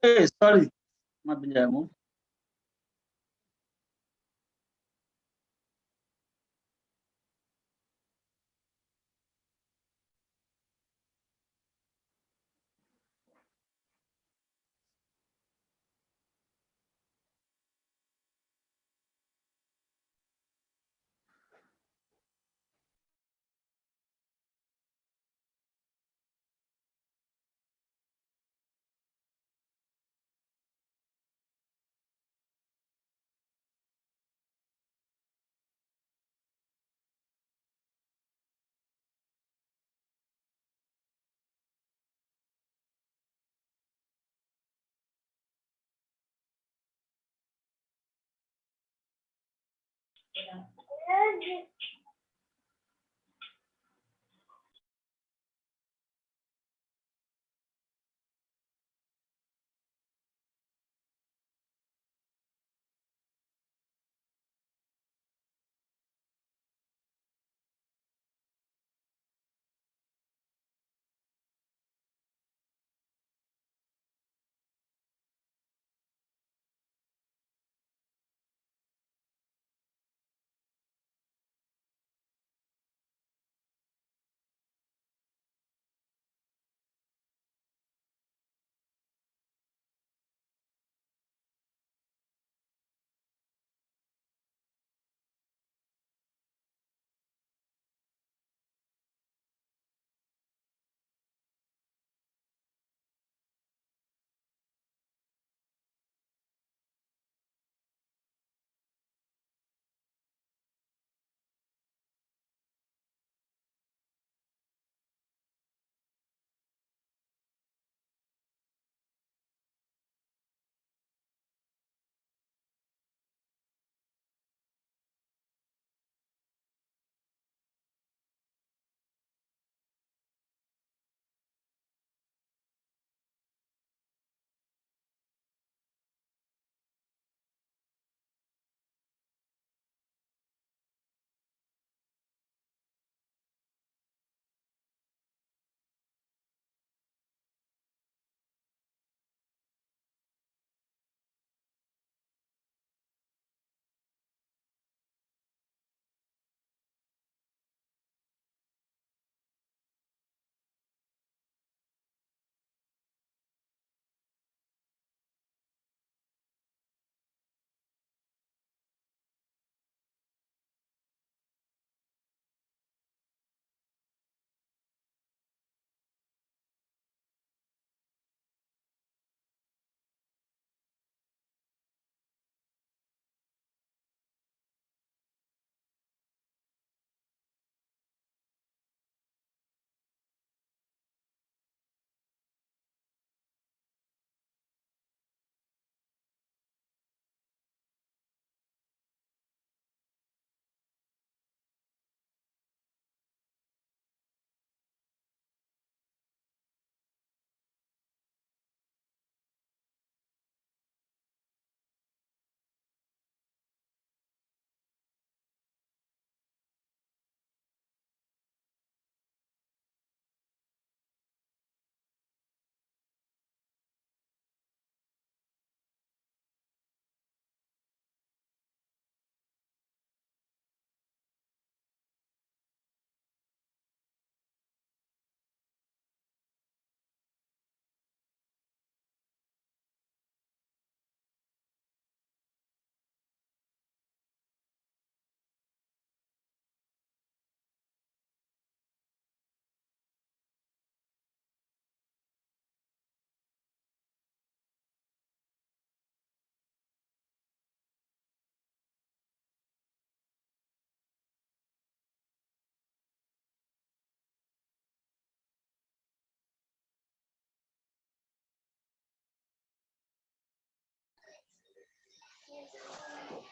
Hey, sorry, Mabijamu.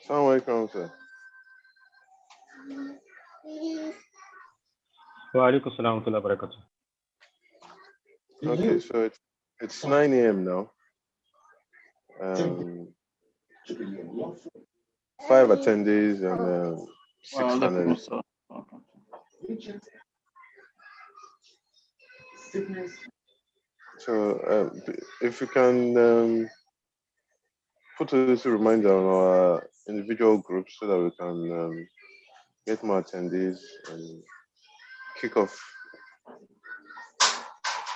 Assalamu alaikum, sir. Wa alaikum assalam wa rahmatullahi wa barakatuh. Okay, so it's 9 a.m. now. 5 attendees and 6 panelists. So if you can put a little reminder on our individual groups so that we can get more attendees and kick off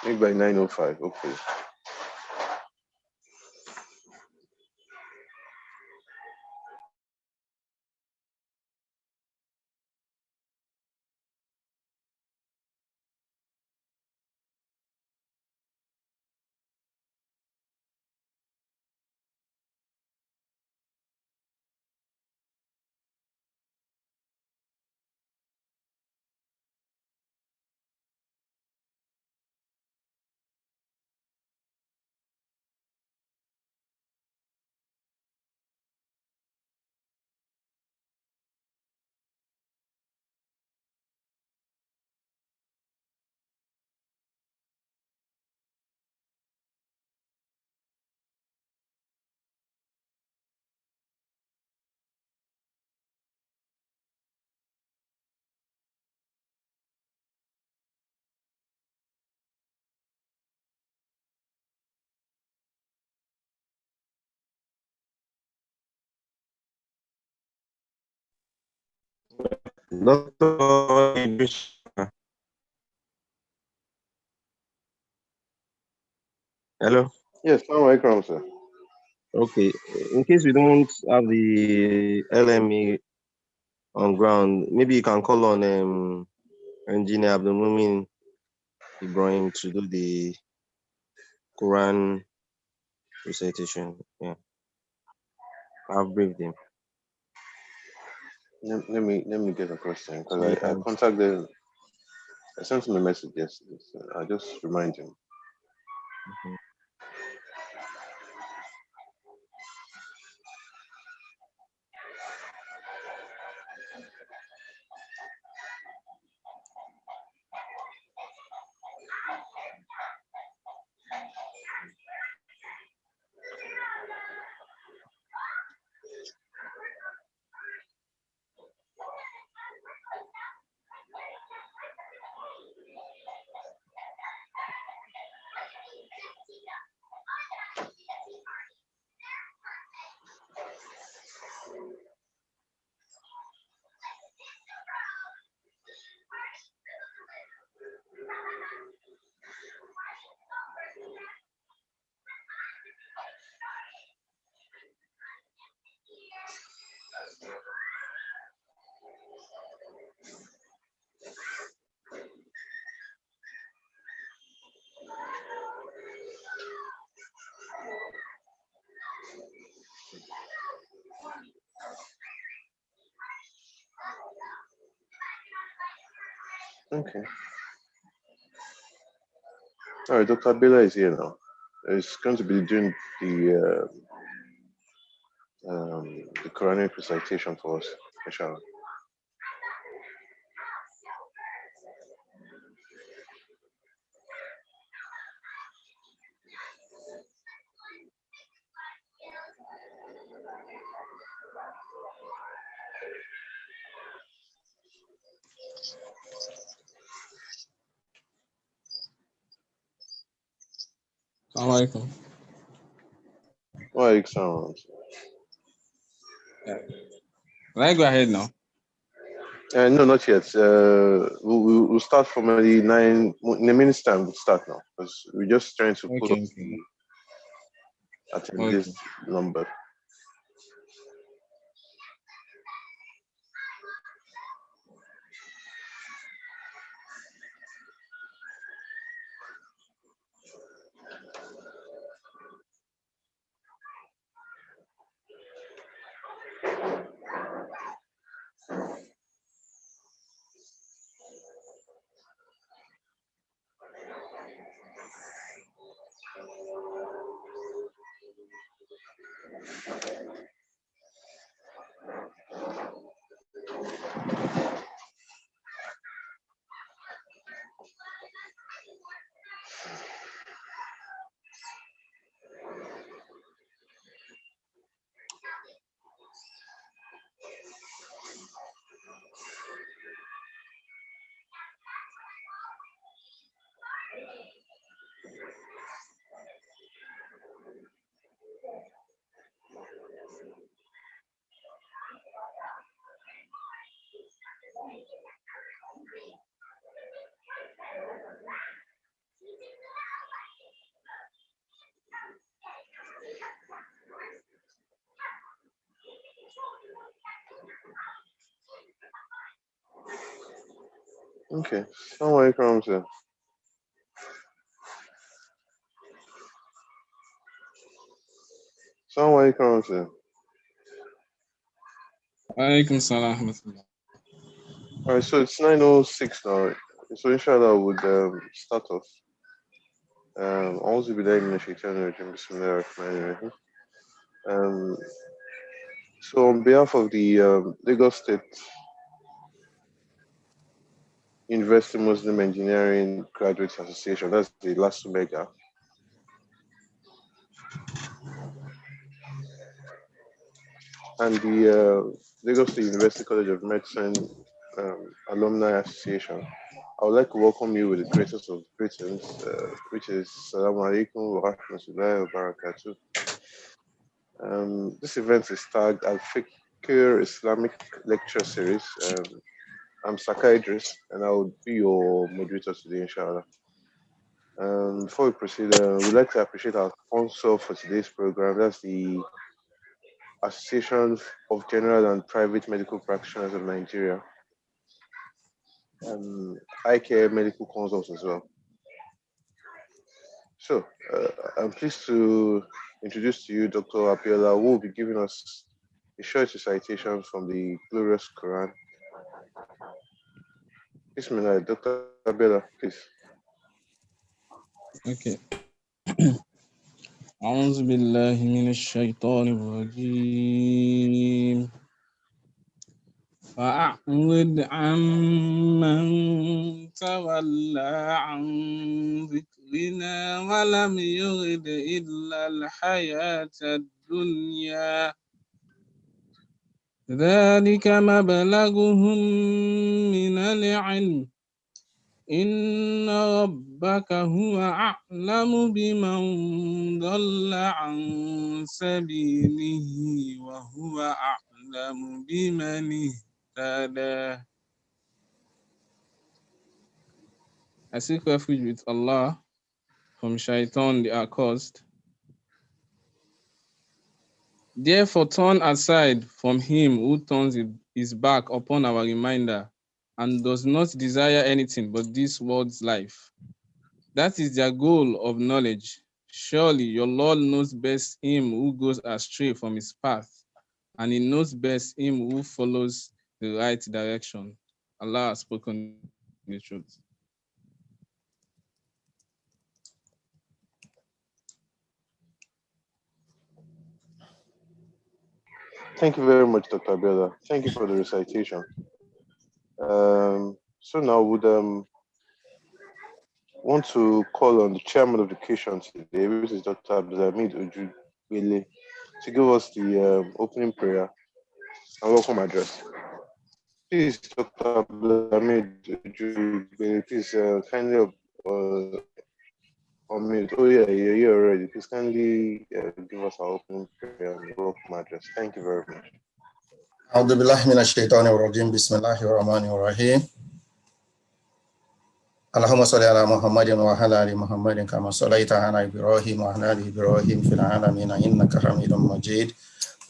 maybe by 9:05, hopefully. Doctor, hello. Yes, Assalamu sir. Okay. In case we don't have the LME on ground, maybe you can call on Engineer Abdulmumin Ibrahim to do the Quran recitation. Yeah, I've briefed him. Let me get across to him So because you I can. contacted. I sent him a message yesterday. So I'll just remind him. Mhm. Okay. All right, Dr. Abela is here now. He's going to be doing the Quranic recitation for us, inshallah. Assalamualaikum. Well, excellent. Can I go ahead now? No, not yet. We'll start from the 9. In a minute's time, we'll start now because we're just trying to put up Okay. the attendees number. Okay. Assalamu alaikum, sir. Assalamu alaikum, sir. Alaikum salam. All right, so it's 9:06 now. So inshallah, would start off. A'udhu billahi minash shaitanir rajim. Bismillahir rahmanir rahim. So on behalf of the Lagos State University Muslim Engineering Graduates Association, that's the last mega, and the Lagos State University College of Medicine Alumni Association, I would like to welcome you with the greatest of greetings, which is Assalamu alaikum wa rahmatullahi wa barakatuh. This event is tagged Al-Fikr Islamic Lecture Series. I'm Saka Idris, and I will be your moderator today, inshallah. Before we proceed, we'd like to appreciate our sponsor for today's program. That's the Association of General and Private Medical Practitioners of Nigeria. I Care Medical Consults as well. So, I'm pleased to introduce to you Dr. Abiola, who will be giving us a short recitation from the glorious Quran. Bismillah, Dr. Abiola, please. Okay. أعوذ بالله من الشيطان الرجيم فأعرض عمن تولى عن ذكرنا ولم يرد إلا الحياة الدنيا ذلك مبلغهم من العلم إن ربك هو أعلم بمن ضل عن سبيله وهو أعلم بمن اهتدى. I seek refuge with Allah from Shaitan the accursed. Therefore turn aside from him who turns his back upon our reminder and does not desire anything but this world's life. That is their goal of knowledge. Surely your Lord knows best him who goes astray from his path, and he knows best him who follows the right direction. Allah has spoken the truth. Thank you very much, Dr. Abiola. Thank you for the recitation. So now would want to call on the chairman of education today, which is Dr. Abdulhamid Ojubele, to give us the opening prayer and welcome address. Please, Dr. Abdulhamid Ojubele, please kindly unmute. Oh yeah, you're here already. Please kindly give us our opening prayer and welcome address. Thank you very much. أعوذ بالله من الشيطان الرجيم بسم الله الرحمن الرحيم اللهم صل على محمد وعلى آل محمد كما صليت على إبراهيم وعلى آل إبراهيم في العالمين إنك حميد مجيد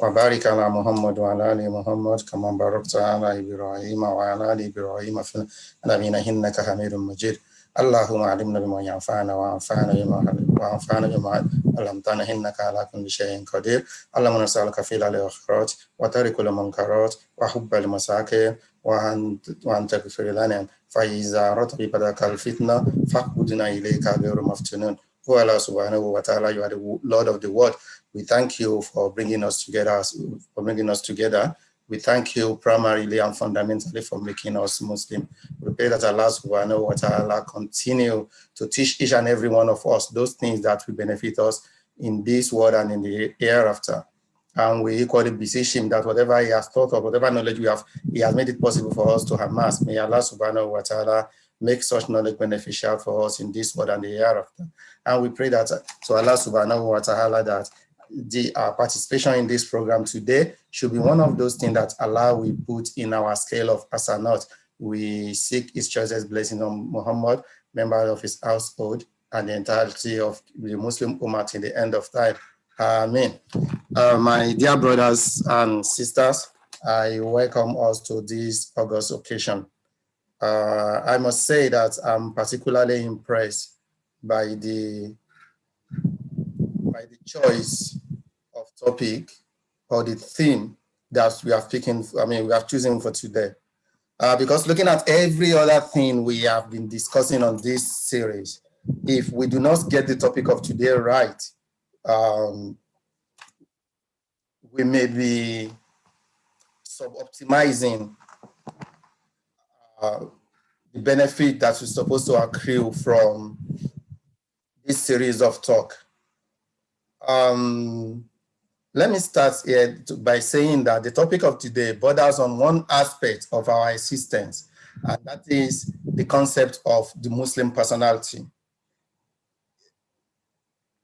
وبارك على محمد وعلى آل محمد كما باركت على إبراهيم وعلى آل إبراهيم في العالمين إنك حميد مجيد اللهم علمنا بما ينفعنا وانفعنا بما علمتنا إنك على كل شيء قدير اللهم نسألك فعل الخيرات وترك المنكرات وحب المساكين وأن تغفر لنا فإذا أردت بك الفتنة فاقبضنا إليك غير مفتونين. Oh Allah subhanahu wa ta'ala, you are the Lord of the world. We thank you for bringing us together. We thank you primarily and fundamentally for making us Muslim. We pray that Allah subhanahu wa ta'ala continue to teach each and every one of us those things that will benefit us in this world and in the hereafter. And we equally beseech him that whatever he has taught or whatever knowledge we have, he has made it possible for us to amass. May Allah subhanahu wa ta'ala make such knowledge beneficial for us in this world and the hereafter. And we pray that to Allah subhanahu wa ta'ala that the participation in this program today should be one of those things that Allah will put in our scale of asanat. We seek his choicest blessing on Muhammad, member of his household, and the entirety of the Muslim Ummah till the end of time. Amen. My dear brothers and sisters, I welcome us to this August occasion. I must say that I'm particularly impressed by the choice of topic or the theme that we have chosen for today. Because looking at every other thing we have been discussing on this series, if we do not get the topic of today right, we may be sub-optimizing the benefit that we're supposed to accrue from this series of talk. Let me start here by saying that the topic of today borders on one aspect of our existence, and that is the concept of the Muslim personality.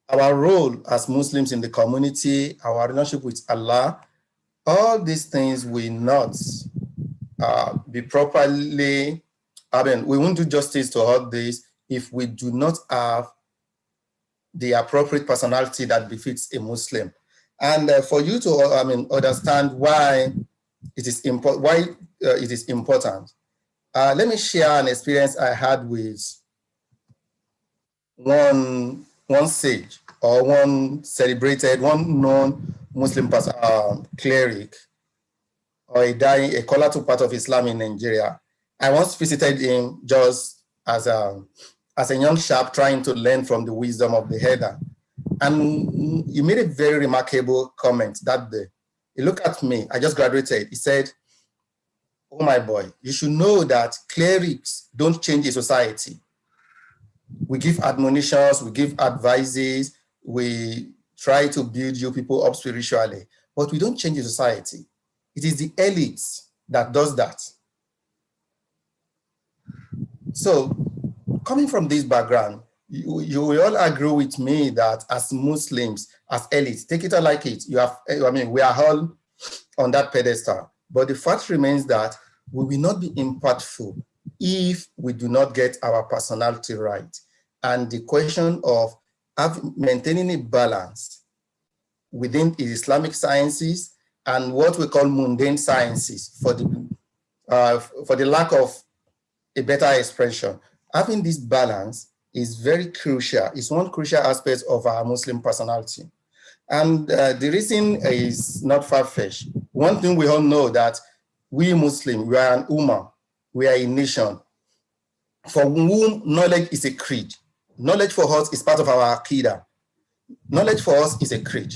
Our role as Muslims in the community, our relationship with Allah, all these things will not be properly, we won't do justice to all this if we do not have the appropriate personality that befits a Muslim. And for you to understand why it is important, let me share an experience I had with one sage or one known Muslim cleric or a caller to part of Islam in Nigeria. I once visited him just as a young chap trying to learn from the wisdom of the header. And he made a very remarkable comment that day. He looked at me, I just graduated. He said, "Oh my boy, you should know that clerics don't change a society. We give admonitions, we give advices, we try to build you people up spiritually, but we don't change a society. It is the elites that does that." So coming from this background, you will all agree with me that as Muslims, as elites, take it or like it, we are all on that pedestal. But the fact remains that we will not be impactful if we do not get our personality right. And the question of maintaining a balance within Islamic sciences and what we call mundane sciences, for the lack of a better expression, having this balance is very crucial. It's one crucial aspect of our Muslim personality. And the reason is not far-fetched. One thing we all know that we Muslims, we are an Ummah, we are a nation for whom knowledge is a creed. Knowledge for us is part of our Aqidah. Knowledge for us is a creed.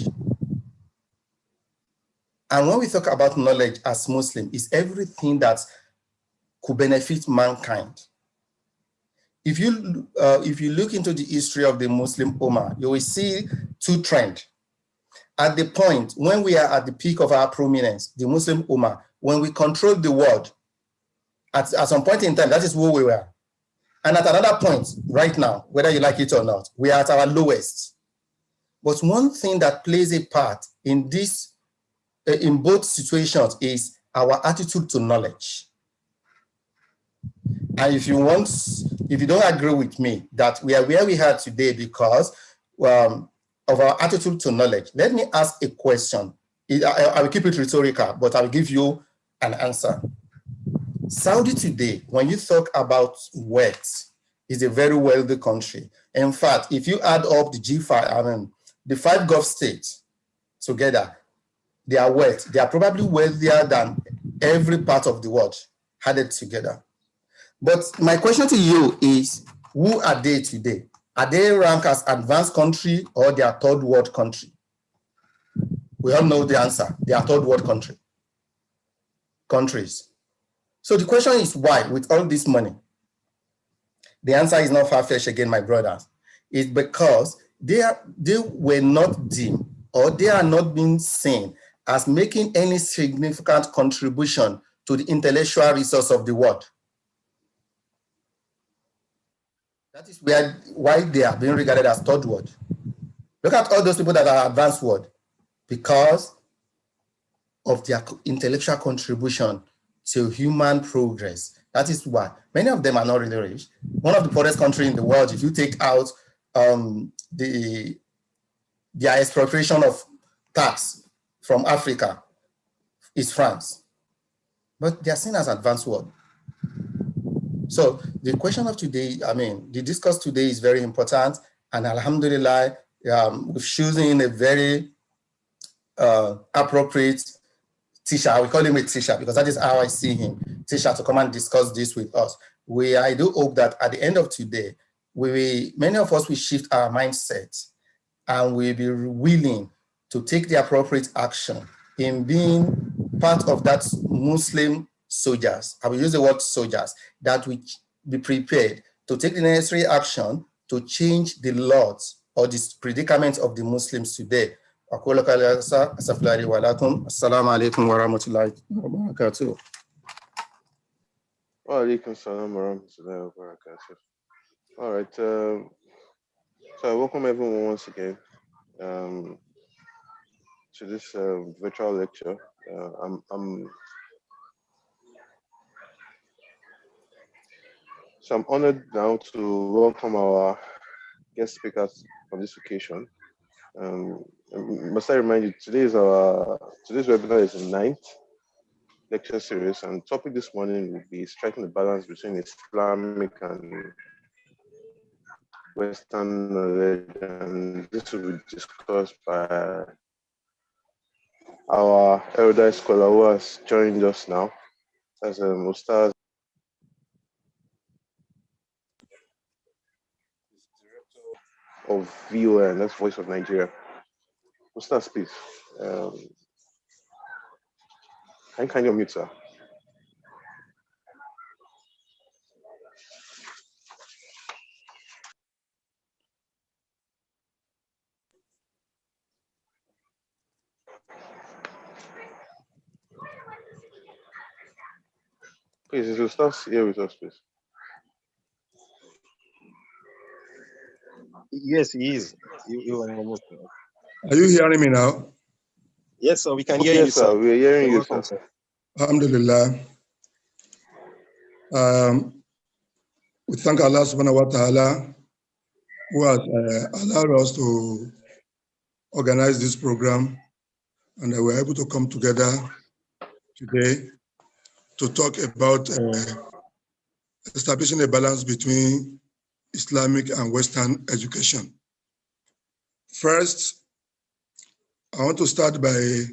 And when we talk about knowledge as Muslim, it's everything that could benefit mankind. If you look into the history of the Muslim Ummah, you will see two trends. At the point when we are at the peak of our prominence, the Muslim Ummah, when we control the world, at some point in time, that is who we were. And at another point, right now, whether you like it or not, we are at our lowest. But one thing that plays a part in this, in both situations, is our attitude to knowledge. And if you don't agree with me that we are where we are today because of our attitude to knowledge, let me ask a question. I will keep it rhetorical, but I will give you an answer. Saudi today, when you talk about wealth, is a very wealthy country. In fact, if you add up the G5, the 5 Gulf states together, they are probably wealthier than every part of the world added together. But my question to you is, who are they today? Are they ranked as advanced country or they are third world country? We all know the answer. They are third world countries. So the question is why, with all this money? The answer is not far-fetched again, my brothers. It's because they were not deemed, or they are not being seen as making any significant contribution to the intellectual resource of the world. That is why they are being regarded as third world. Look at all those people that are advanced world, because of their intellectual contribution to human progress. That is why many of them are not really rich. One of the poorest countries in the world, if you take out their expropriation of tax from Africa, is France. But they are seen as advanced world. So the question of today, the discourse today is very important, and alhamdulillah, we've chosen a very appropriate teacher. We call him a teacher because that is how I see him, teacher, to come and discuss this with us. I do hope that at the end of today, many of us will shift our mindset and we'll be willing to take the appropriate action in being part of that Muslim soldiers. I will use the word soldiers, that we be prepared to take the necessary action to change the laws or the predicament of the Muslims today. Assalamu alaikum wa rahmatullahi wa barakatuh. Wa alaikum salam wa rahmatullahi wa barakatuh. All right. So I welcome everyone once again to this virtual lecture. I'm honored now to welcome our guest speakers on this occasion. Must I remind you, today's webinar is the 9th lecture series, and the topic this morning will be striking the balance between Islamic and Western knowledge, and this will be discussed by our erudite scholar who has joined us now as Ustaz of VON, that's Voice of Nigeria. Ustaz, please. Can you unmute, sir? Please, is Ustaz here with us, please? Yes, he is. You are almost. Are you hearing me now? Yes, sir. We can hear Yes, you, sir. sir. We're hearing you, Welcome, sir. Alhamdulillah. We thank Allah subhanahu wa ta'ala who has allowed us to organize this program, and we're able to come together today to talk about establishing a balance between Islamic and Western education. First, I want to start by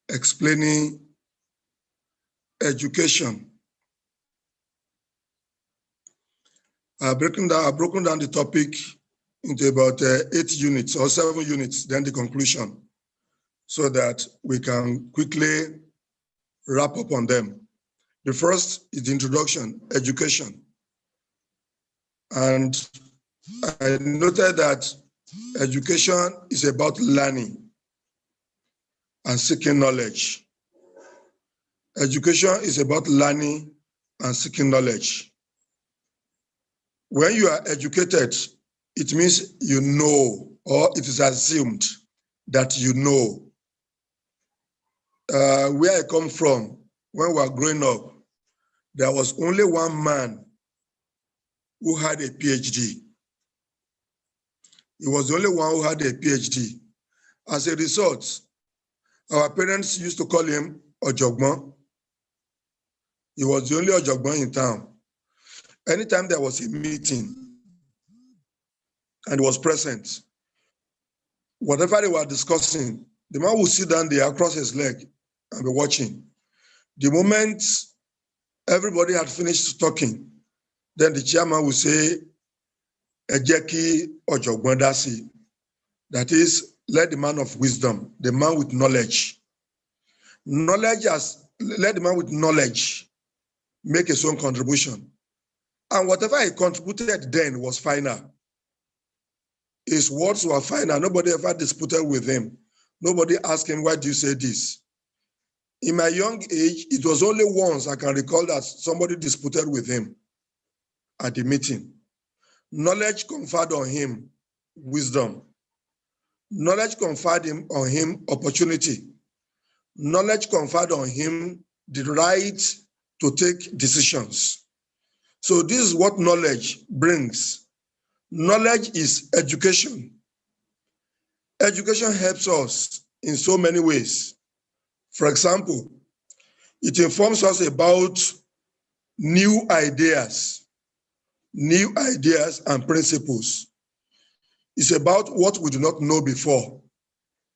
explaining education. I've broken down the topic into about 8 units or 7 units, then the conclusion, so that we can quickly wrap up on them. The first is the introduction, education. And I noted that education is about learning and seeking knowledge. Education is about learning and seeking knowledge. When you are educated, it means you know, or it is assumed that you know. Where I come from, when we were growing up, there was only one man who had a PhD. He was the only one who had a PhD. As a result, our parents used to call him Ojogbon. He was the only Ojogbon in town. Anytime there was a meeting and he was present, whatever they were discussing, the man would sit down there across his leg and be watching. The moment everybody had finished talking, then the chairman would say, Ejeki Ojogbon dasi. That is, let the man of wisdom, the man with knowledge. Let the man with knowledge make his own contribution. And whatever he contributed then was final. His words were final. Nobody ever disputed with him. Nobody asked him, why do you say this? In my young age, it was only once I can recall that somebody disputed with him at the meeting. Knowledge conferred on him wisdom. Knowledge conferred on him opportunity. Knowledge conferred on him the right to take decisions. So this is what knowledge brings. Knowledge is education. Education helps us in so many ways. For example, it informs us about new ideas and principles. It's about what we do not know before.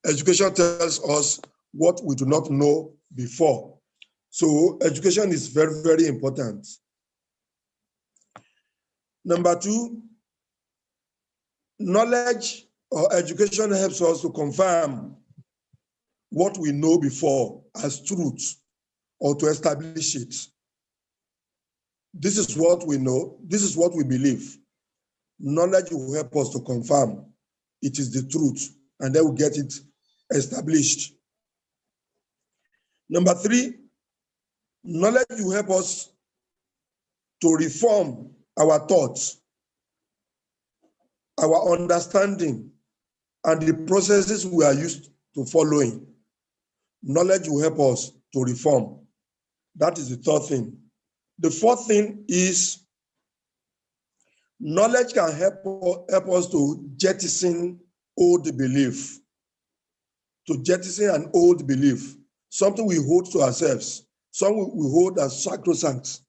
Education tells us what we do not know before. So education is very, very important. Number two, knowledge or education helps us to confirm what we know before as truth or to establish it. This is what we know, this is what we believe. Knowledge will help us to confirm it is the truth, and then we get it established. Number three, knowledge will help us to reform our thoughts, our understanding, and the processes we are used to following. Knowledge will help us to reform. That is the third thing. The fourth thing is knowledge can help us to jettison old belief, something we hold to ourselves, something we hold as sacrosanct.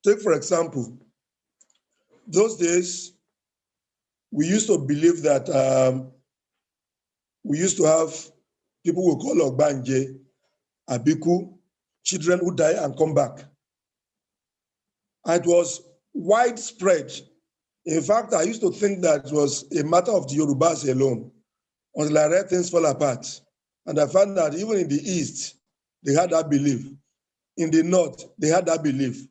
Take, for example, those days, we used to believe that we used to have people we call Ogbanje, Abiku, children who die and come back. And it was widespread. In fact, I used to think that it was a matter of the Yorubas alone, until I read things fall apart. And I found that even in the East, they had that belief. In the North, they had that belief.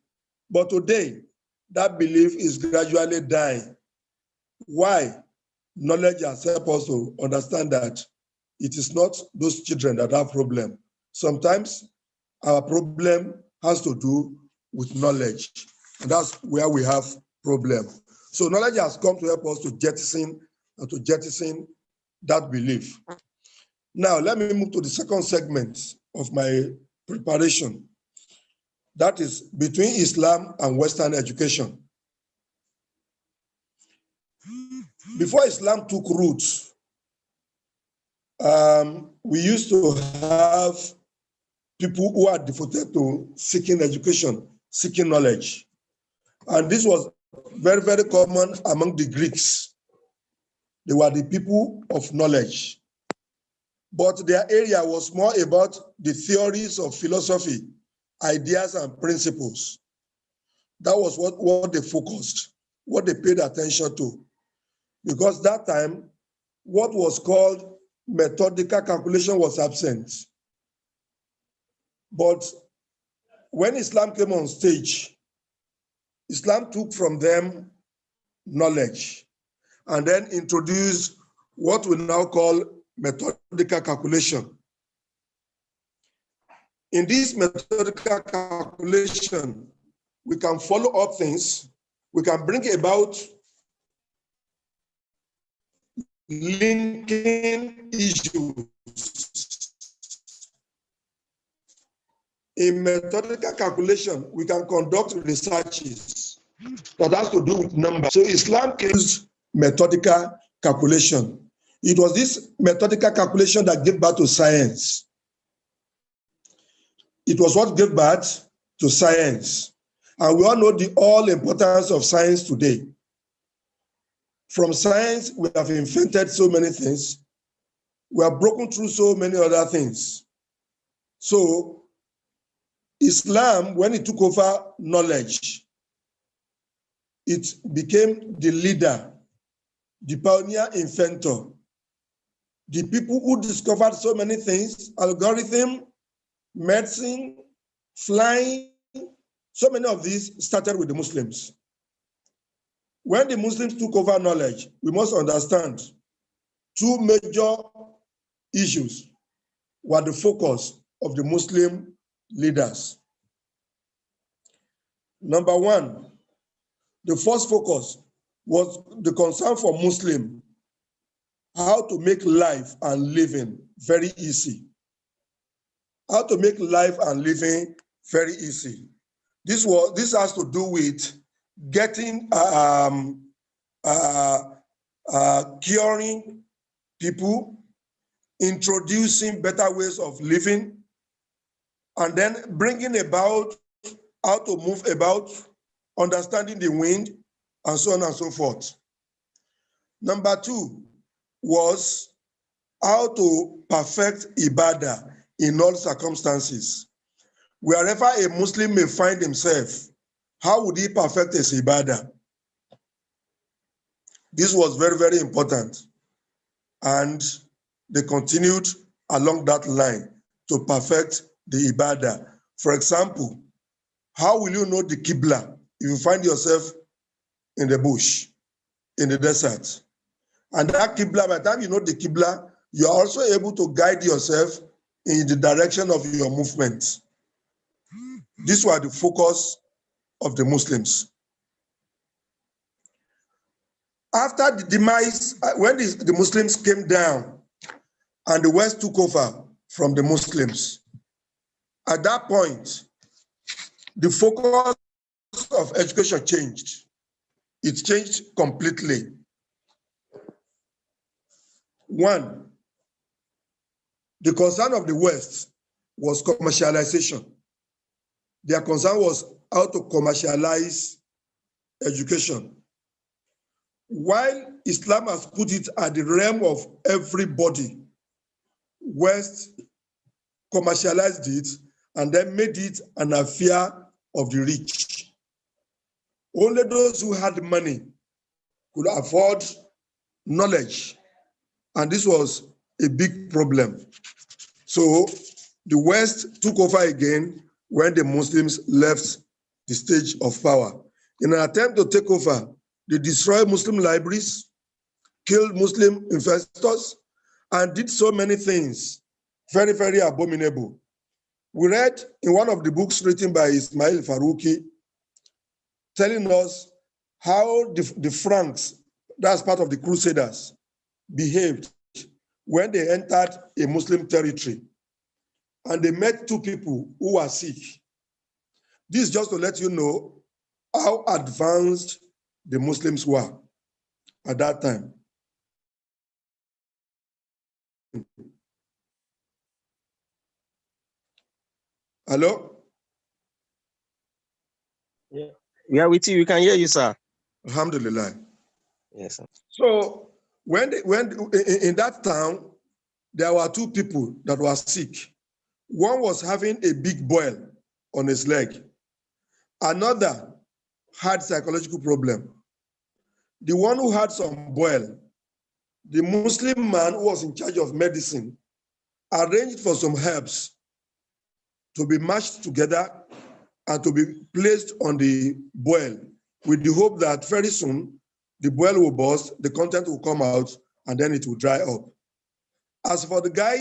But today, that belief is gradually dying. Why? Knowledge has helped us to understand that it is not those children that have problem. Sometimes our problem has to do with knowledge, and that's where we have problem. So knowledge has come to help us to jettison that belief. Now, let me move to the second segment of my preparation. That is between Islam and Western education. Before Islam took roots, we used to have people who are devoted to seeking education, seeking knowledge. And this was very, very common among the Greeks. They were the people of knowledge. But their area was more about the theories of philosophy, ideas and principles. That was what they focused, what they paid attention to. Because that time, what was called methodical calculation was absent. But when Islam came on stage, Islam took from them knowledge and then introduced what we now call methodical calculation. In this methodical calculation, we can follow up things, we can bring about linking issues. In methodical calculation, we can conduct researches that has to do with numbers. So Islam used methodical calculation. It was this methodical calculation that gave birth to science. It was what gave birth to science. And we all know the all importance of science today. From science, we have invented so many things. We have broken through so many other things. So Islam, when it took over knowledge, it became the leader, the pioneer inventor, the people who discovered so many things, algorithm, medicine, flying, so many of these started with the Muslims. When the Muslims took over knowledge, we must understand two major issues were the focus of the Muslim leaders. Number one, the first focus was the concern for Muslim, how to make life and living very easy. How to make life and living very easy. This has to do with getting curing people, introducing better ways of living, and then bringing about how to move about, understanding the wind, and so on and so forth. Number 2 was how to perfect Ibadah in all circumstances. Wherever a Muslim may find himself, how would he perfect his Ibadah? This was very, very important. And they continued along that line to perfect the Ibadah. For example, how will you know the Qibla if you find yourself in the bush, in the desert? And that Qibla, by the time you know the Qibla, you are also able to guide yourself in the direction of your movement. These were the focus of the Muslims. After the demise, when the Muslims came down and the West took over from the Muslims, at that point, the focus of education changed. It changed completely. One, the concern of the West was commercialization. Their concern was how to commercialize education. While Islam has put it at the realm of everybody, West commercialized it and then made it an affair of the rich. Only those who had money could afford knowledge, and this was a big problem. So the West took over again when the Muslims left the stage of power. In an attempt to take over, they destroyed Muslim libraries, killed Muslim investors, and did so many things, very, very abominable. We read in one of the books written by Ismail Farouki, telling us how the Franks, that's part of the Crusaders, behaved when they entered a Muslim territory and they met 2 people who were sick. This is just to let you know how advanced the Muslims were at that time. Hello? Yeah. We are with you. We can hear you, sir. Alhamdulillah. Yes, sir. So when in that town, there were 2 people that were sick. One was having a big boil on his leg. Another had psychological problem. The one who had some boil, the Muslim man who was in charge of medicine, arranged for some herbs to be mashed together and to be placed on the boil with the hope that very soon the boil will burst, the content will come out, and then it will dry up. As for the guy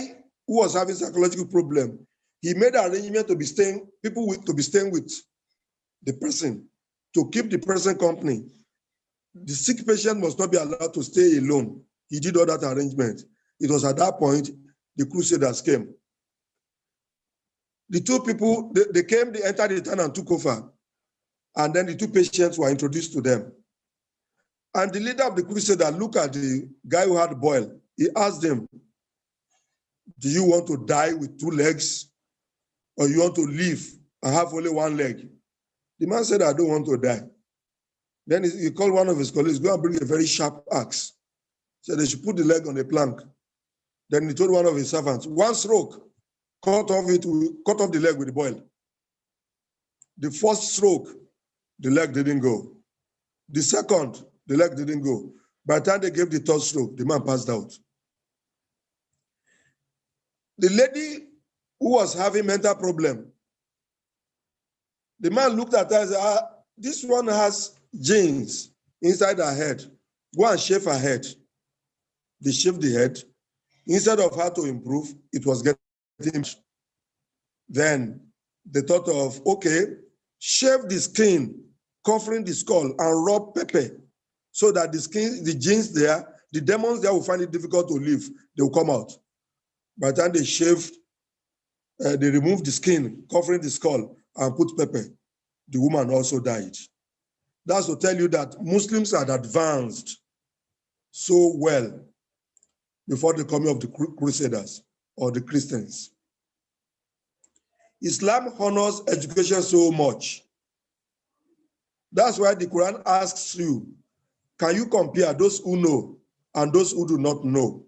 who was having psychological problem, he made an arrangement to be staying with the person, to keep the person company. The sick patient must not be allowed to stay alone. He did all that arrangement. It was at that point the Crusaders came. The 2 people, they came, they entered the town and took over. And then the 2 patients were introduced to them. And the leader of the Crusader looked at the guy who had boil. He asked him, do you want to die with 2 legs? Or you want to live and have only 1 leg? The man said, I don't want to die. Then he called one of his colleagues, go and bring a very sharp axe. Said they should put the leg on the plank. Then he told one of his servants, 1 stroke, cut off the leg with the boil. The first stroke, the leg didn't go. The second, the leg didn't go. By the time they gave the 3rd stroke, the man passed out. The lady who was having mental problem, the man looked at her and said, this one has genes inside her head. Go and shave her head. They shaved the head. Instead of her to improve, it was getting. Then they thought of, okay, shave the skin, covering the skull, and rub pepper so that the skin, the genes there, the demons there will find it difficult to live. They will come out. By the time they shaved, they removed the skin, covering the skull, and put pepper. The woman also died. That's to tell you that Muslims had advanced so well before the coming of the Crusaders or the Christians. Islam honors education so much That's why the Quran asks you, can you compare those who know and those who do not know?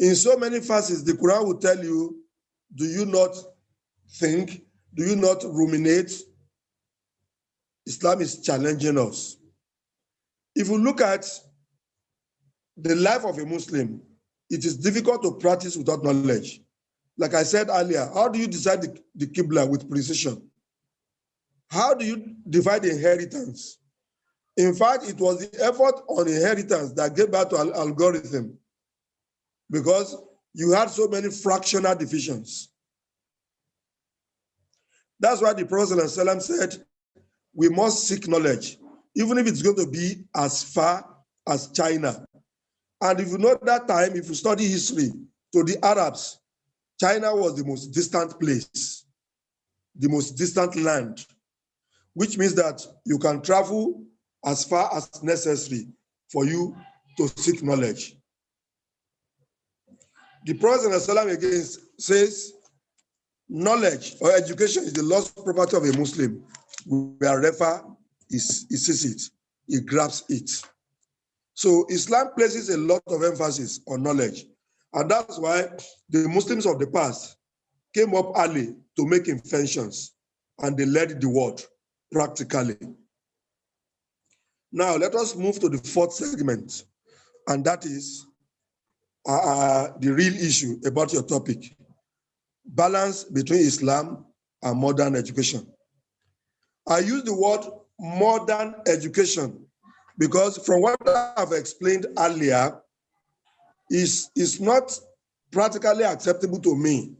In so many verses, the Quran will tell you, do you not think? Do you not ruminate? Islam is challenging us. If you look at the life of a Muslim, it is difficult to practice without knowledge. Like I said earlier, how do you decide the Qibla with precision? How do you divide the inheritance? In fact, it was the effort on inheritance that gave birth to an algorithm, because you had so many fractional divisions. That's why the Prophet ﷺ said, we must seek knowledge, even if it's going to be as far as China. And if you know that time, if you study history, to the Arabs, China was the most distant place, the most distant land, which means that you can travel as far as necessary for you to seek knowledge. The Prophet ﷺ again says, knowledge or education is the lost property of a Muslim. Wherever he sees it, he grabs it. So Islam places a lot of emphasis on knowledge. And that's why the Muslims of the past came up early to make inventions, and they led the world practically. Now, let us move to the fourth segment, and that is the real issue about your topic, balance between Islam and modern education. I use the word modern education because from what I've explained earlier, it's not practically acceptable to me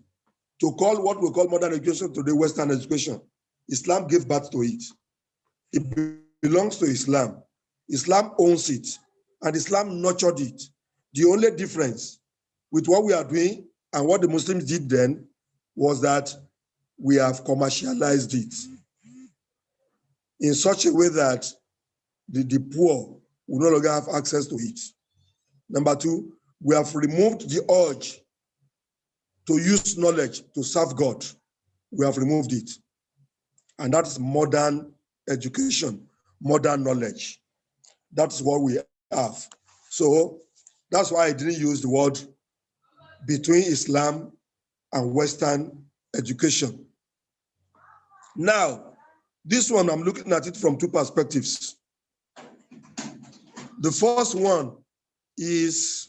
to call what we call modern education today Western education. Islam gave birth to it. It belongs to Islam. Islam owns it, and Islam nurtured it. The only difference with what we are doing and what the Muslims did then was that we have commercialized it in such a way that the poor will no longer have access to it. Number two, we have removed the urge to use knowledge to serve God. We have removed it. And that is modern education, modern knowledge. That's what we have. So that's why I didn't use the word between Islam and Western education. Now, this one, I'm looking at it from two perspectives. The first one is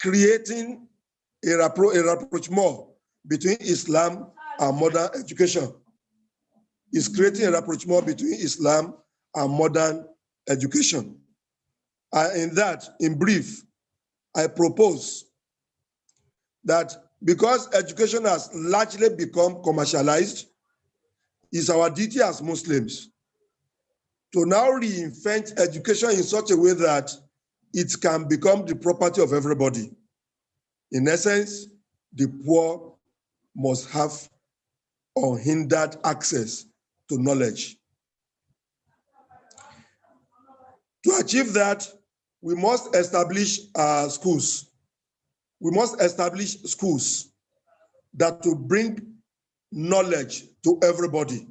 creating a rapprochement between Islam and modern education. It's creating a rapprochement between Islam and modern education. In that, in brief, I propose that because education has largely become commercialized, it's our duty as Muslims to now reinvent education in such a way that it can become the property of everybody. In essence, the poor must have unhindered access to knowledge. To achieve that, we must establish schools. We must establish schools that will bring knowledge to everybody.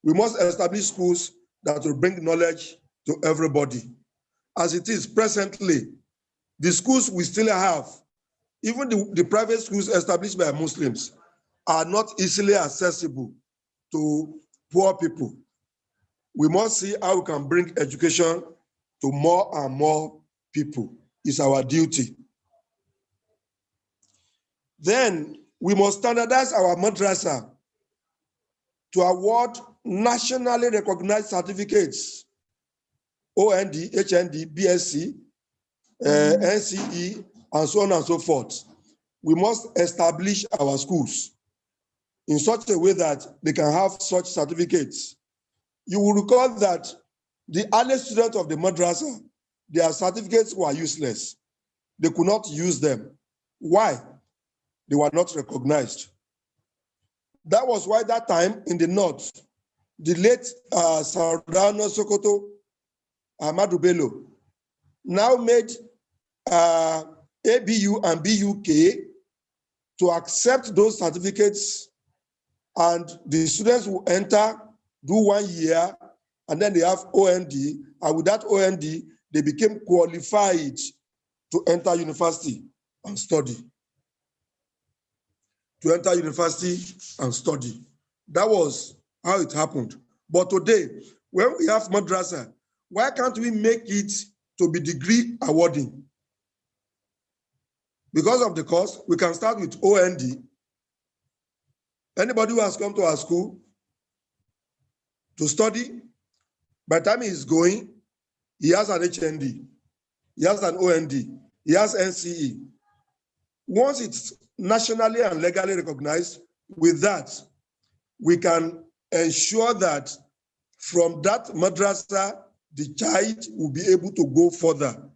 We must establish schools that will bring knowledge to everybody. As it is presently, the schools we still have, even the private schools established by Muslims, are not easily accessible to poor people. We must see how we can bring education to more and more people. It's our duty. Then we must standardize our madrasa to award nationally recognized certificates, OND, HND, BSc, NCE, and so on and so forth. We must establish our schools in such a way that they can have such certificates. You will recall that the early students of the madrasa, their certificates were useless. They could not use them. Why? They were not recognized. That was why that time in the north, the late Sardana Sokoto, Ahmadu Bello, now made ABU and BUK to accept those certificates, and the students will enter do 1 year, and then they have OND, and with that OND, they became qualified to enter university and study. To enter university and study. That was how it happened. But today, when we have madrasa, why can't we make it to be degree awarding? Because of the cost, we can start with OND. Anybody who has come to our school to study, by the time he is going, he has an HND, he has an OND, he has NCE. Once it's nationally and legally recognized, with that, we can ensure that from that madrasa, the child will be able to go further.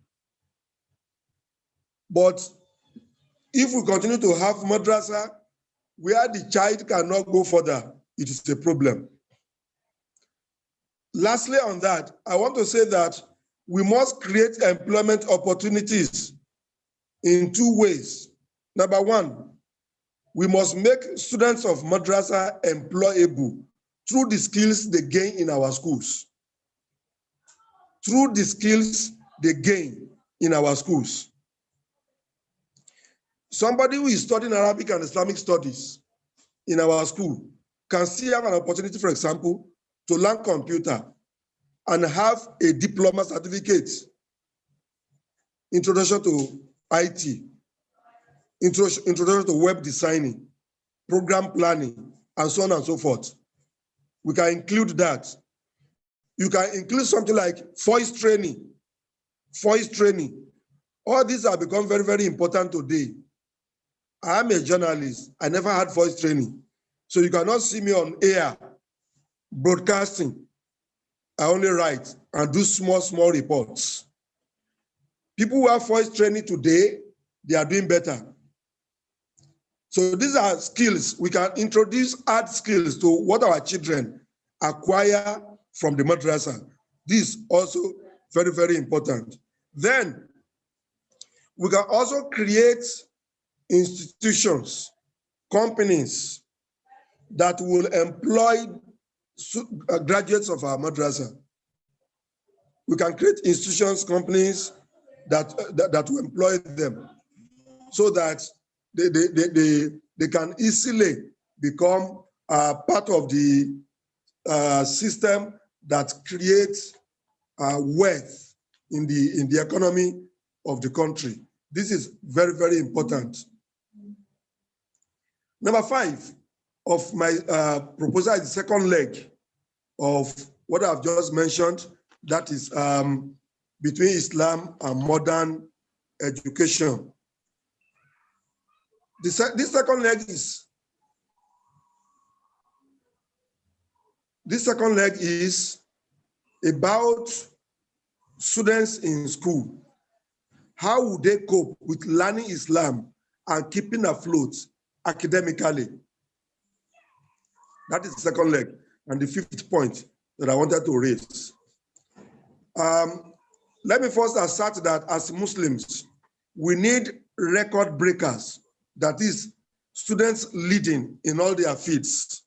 But if we continue to have madrasa where the child cannot go further, it is a problem. Lastly on that, I want to say that we must create employment opportunities in 2 ways. Number 1, we must make students of madrasa employable through the skills they gain in our schools. Through the skills they gain in our schools. Somebody who is studying Arabic and Islamic studies in our school can still have an opportunity, for example, to learn computer and have a diploma certificate, introduction to IT, introduction to web designing, program planning, and so on and so forth. We can include that. You can include something like voice training. Voice training. All these have become very, very important today. I am a journalist. I never had voice training. So you cannot see me on air broadcasting. I only write and do small reports. People who have voice training today, they are doing better. So these are skills. We can introduce art skills to what our children acquire from the madrasa. This is also very, very important. Then we can also create institutions, companies that will employ graduates of our madrasa. We can create institutions, companies that will employ them so that they can easily become part of the system that creates wealth in the economy of the country. This is very, very important. Number 5 of my proposal is the second leg of what I've just mentioned, that is between Islam and modern education. This second leg is about students in school. How would they cope with learning Islam and keeping afloat academically? That is the second leg. And the 5th point that I wanted to raise. Let me first assert that as Muslims, we need record breakers, that is, students leading in all their fields.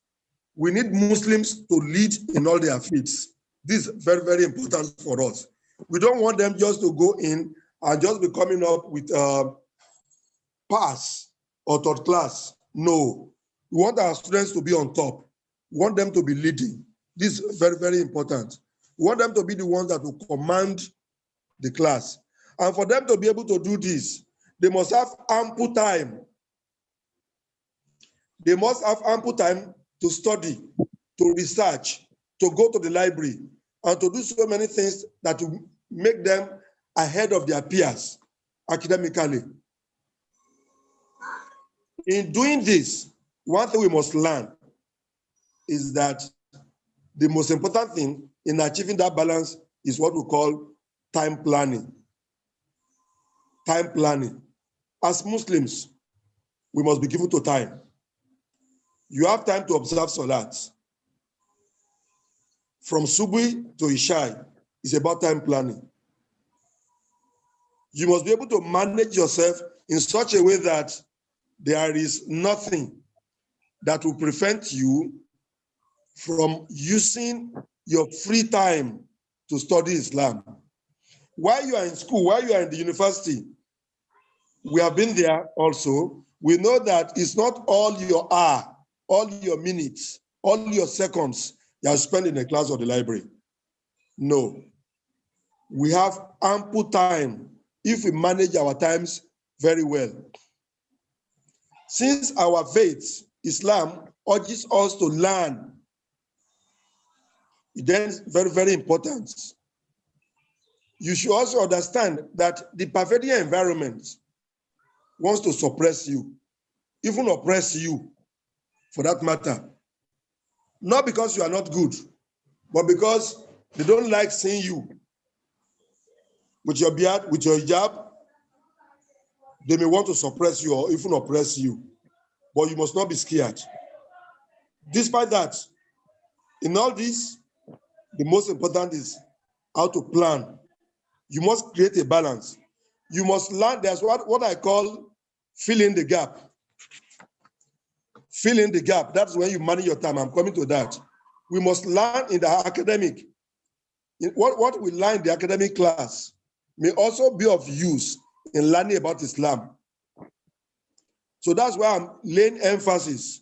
We need Muslims to lead in all their fields. This is very, very important for us. We don't want them just to go in and just be coming up with pass or third class. No, we want our students to be on top. We want them to be leading. This is very, very important. We want them to be the ones that will command the class. And for them to be able to do this, they must have ample time. They must have ample time to study, to research, to go to the library, and to do so many things that will make them ahead of their peers academically. In doing this, one thing we must learn is that the most important thing in achieving that balance is what we call time planning. Time planning. As Muslims, we must be given to time. You have time to observe Salat. From Subhi to Isha is about time planning. You must be able to manage yourself in such a way that there is nothing that will prevent you from using your free time to study Islam. While you are in school, while you are in the university, we have been there also. We know that it's not all your hour, all your minutes, all your seconds you are spent in the class or the library. No. We have ample time if we manage our times very well. Since our faith, Islam, urges us to learn, then it's very, very important. You should also understand that the pervading environment wants to suppress you, even oppress you, for that matter. Not because you are not good, but because they don't like seeing you with your beard, with your hijab. They may want to suppress you or even oppress you, but you must not be scared. Despite that, in all this, the most important is how to plan. You must create a balance. You must learn. There's what I call fill in the gap. Fill in the gap. That's when you manage your time. I'm coming to that. We must learn in the academic. What we learn in the academic class may also be of use in learning about Islam. So that's why I'm laying emphasis.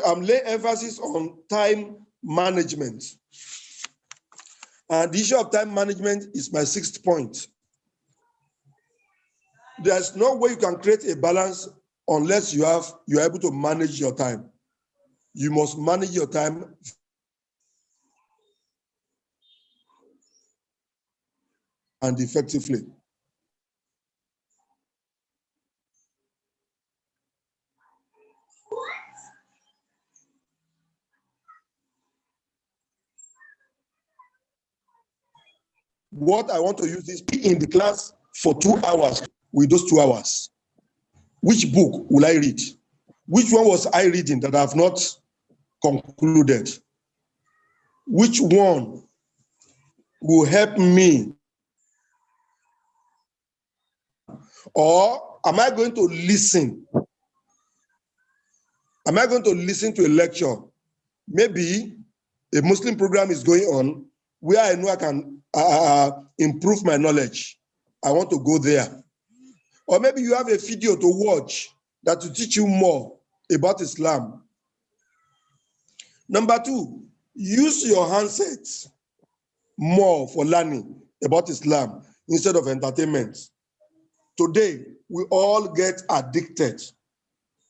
I'm laying emphasis on time management. And the issue of time management is my 6th point. There's no way you can create a balance unless you're able to manage your time. You must manage your time and effectively. What I want to use is in the class for 2 hours. With those 2 hours, which book will I read? Which one was I reading that I have not concluded? Which one will help me? Or am I going to listen? Am I going to listen to a lecture? Maybe a Muslim program is going on where I know I can improve my knowledge. I want to go there. Or maybe you have a video to watch that will teach you more about Islam. Number 2, use your handsets more for learning about Islam instead of entertainment. Today, we all get addicted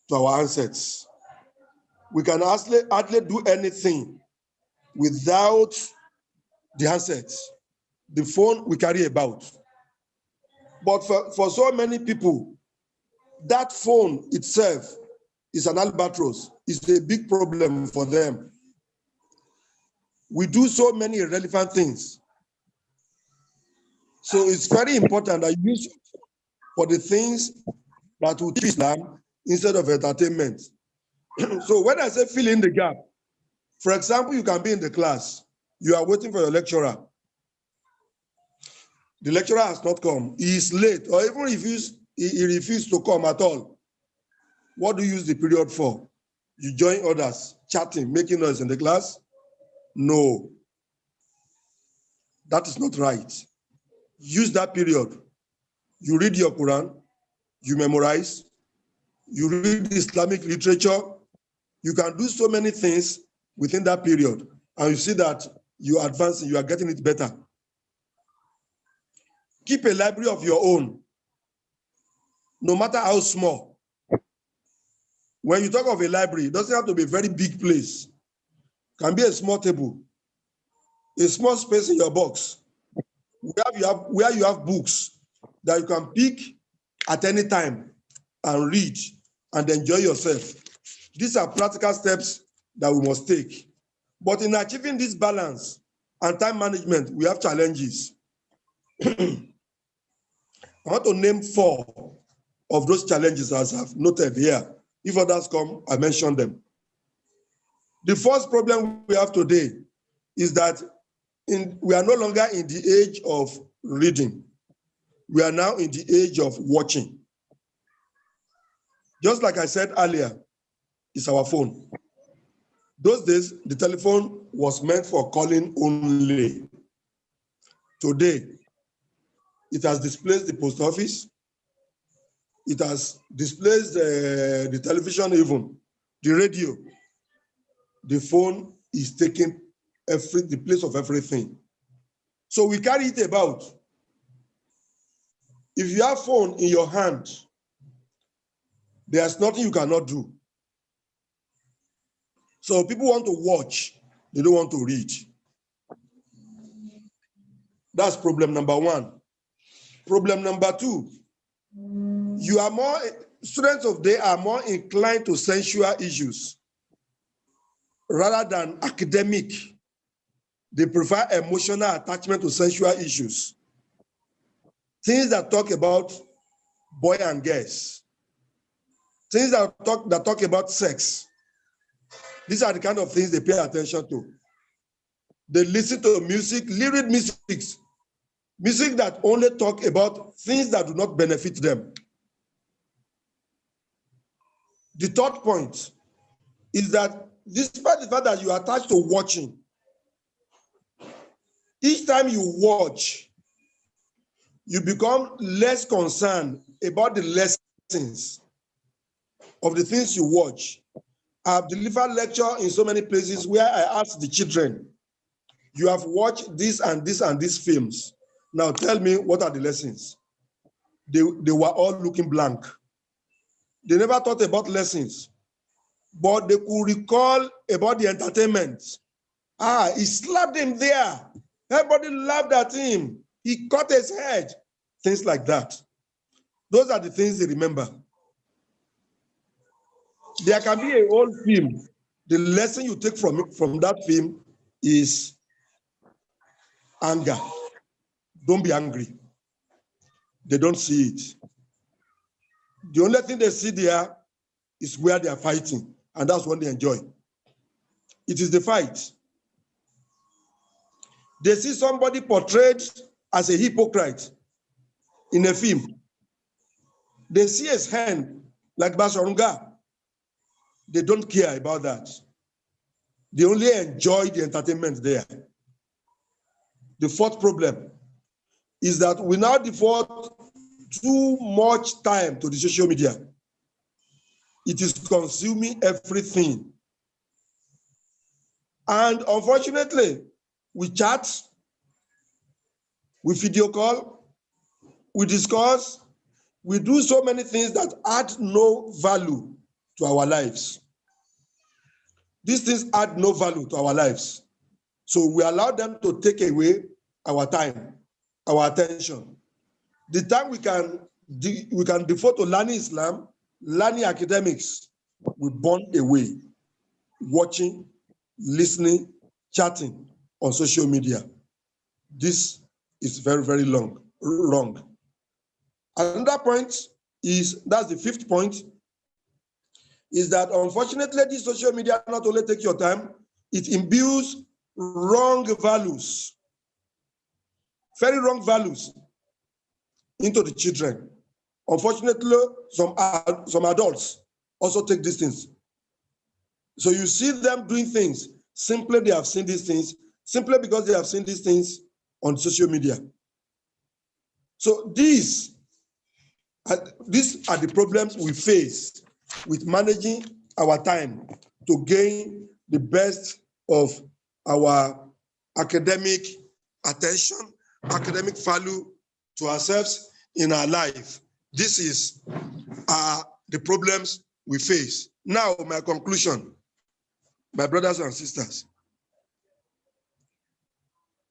to our handsets. We can hardly do anything without the handsets, the phone we carry about. But for so many people, that phone itself is an albatross. It's a big problem for them. We do so many irrelevant things. So it's very important that you use for the things that will teach Islam instead of entertainment. So when I say fill in the gap, for example, you can be in the class, you are waiting for your lecturer. The lecturer has not come, he is late, or even if he refused to come at all. What do you use the period for? You join others, chatting, making noise in the class? No, that is not right. Use that period. You read your Quran, you memorize, you read Islamic literature. You can do so many things within that period, and you see that you are advancing, you are getting it better. Keep a library of your own, no matter how small. When you talk of a library, it doesn't have to be a very big place. It can be a small table, a small space in your box, where you have books that you can pick at any time and read and enjoy yourself. These are practical steps that we must take. But in achieving this balance and time management, we have challenges. I want to name 4 of those challenges as I've noted here. If others come, I mention them. The first problem we have today is that we are no longer in the age of reading. We are now in the age of watching. Just like I said earlier, is our phone. Those days, the telephone was meant for calling only. Today, it has displaced the post office. It has displaced the television even, the radio. The phone is taking the place of everything. So we carry it about. If you have phone in your hand, there's nothing you cannot do. So people want to watch, they don't want to read. That's problem number one. Problem number two, students of today are more inclined to sensual issues rather than academic. They prefer emotional attachment to sensual issues. Things that talk about boy and girls. Things that talk about sex. These are the kind of things they pay attention to. They listen to music, lyric music that only talk about things that do not benefit them. The third point is that despite the fact that you are attached to watching, each time you watch, you become less concerned about the lessons of the things you watch. I've delivered lecture in so many places where I ask the children, you have watched this and this and these films. Now tell me, what are the lessons? They were all looking blank. They never thought about lessons, but they could recall about the entertainment. He slapped him there. Everybody laughed at him. He cut his head. Things like that. Those are the things they remember. There can be a whole film. The lesson you take from that film is anger. Don't be angry. They don't see it. The only thing they see there is where they are fighting, and that's what they enjoy. It is the fight. They see somebody portrayed as a hypocrite in a film. They see his hand like Bashorunga. They don't care about that. They only enjoy the entertainment there. The fourth problem is that we now devote too much time to the social media. It is consuming everything. And unfortunately, we chat, we video call, we discuss, we do so many things that add no value to our lives. These things add no value to our lives. So we allow them to take away our time, our attention. The time we can devote to learning Islam, learning academics, we burn away, watching, listening, chatting on social media. This is very, very wrong. Another point is, that's the fifth point, is that unfortunately this social media not only take your time, it imbues wrong values, very wrong values into the children. Unfortunately, some adults also take these things. So you see them doing things, simply they have seen these things, simply because they have seen these things on social media. So these are the problems we face with managing our time to gain the best of our academic attention, academic value to ourselves in our life. This is the problems we face. Now, my conclusion, my brothers and sisters.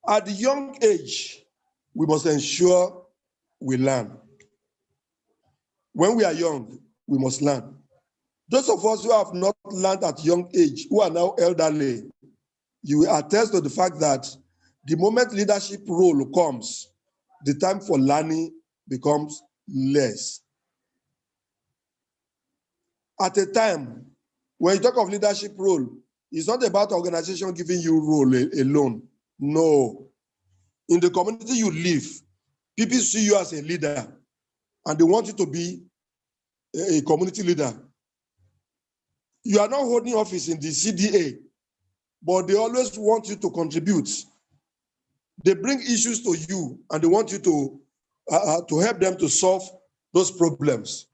At the young age, we must ensure we learn. When we are young, we must learn. Those of us who have not learned at young age, who are now elderly, you will attest to the fact that the moment leadership role comes, the time for learning becomes less. At a time, when you talk of leadership role, it's not about organization giving you role alone. No. In the community you live, people see you as a leader, and they want you to be a community leader. you are not holding office in the CDA, but they always want you to contribute. They bring issues to you and they want you to help them to solve those problems.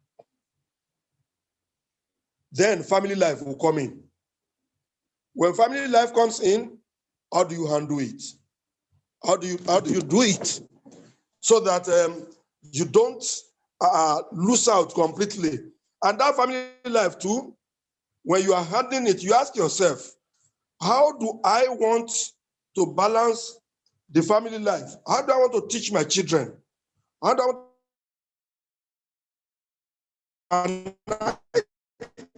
Then family life will come in. When family life comes in, how do you handle it? How do you do it so that you don't lose out completely? And that family life too, when you are handling it, you ask yourself, how do I want to balance the family life? How do I want to teach my children? How do I want to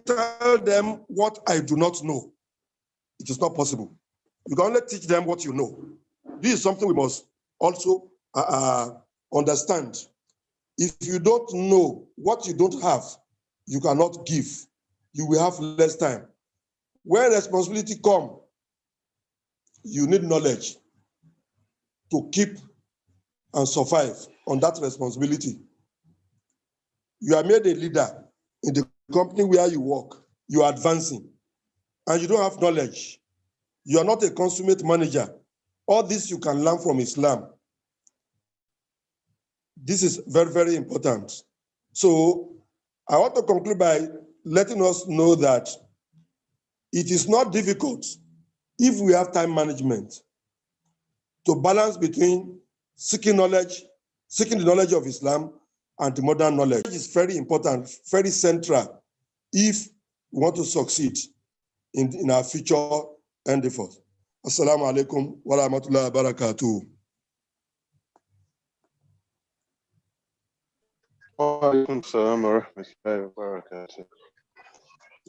tell them what I do not know? It is not possible. You can only teach them what you know. This is something we must also understand. If you don't know what you don't have, you cannot give. You will have less time. When responsibility comes, you need knowledge to keep and survive on that responsibility. You are made a leader in the company where you work. You are advancing, and you don't have knowledge. You are not a consummate manager. All this you can learn from Islam. This is very, very important. So I want to conclude by letting us know that it is not difficult if we have time management to balance between seeking the knowledge of Islam and the modern knowledge. It is very important, very central if we want to succeed in our future endeavors. Assalamu alaikum wa rahmatullahi wa barakatuh. Wa alaikum salam wa rahmatullahi wa barakatuh.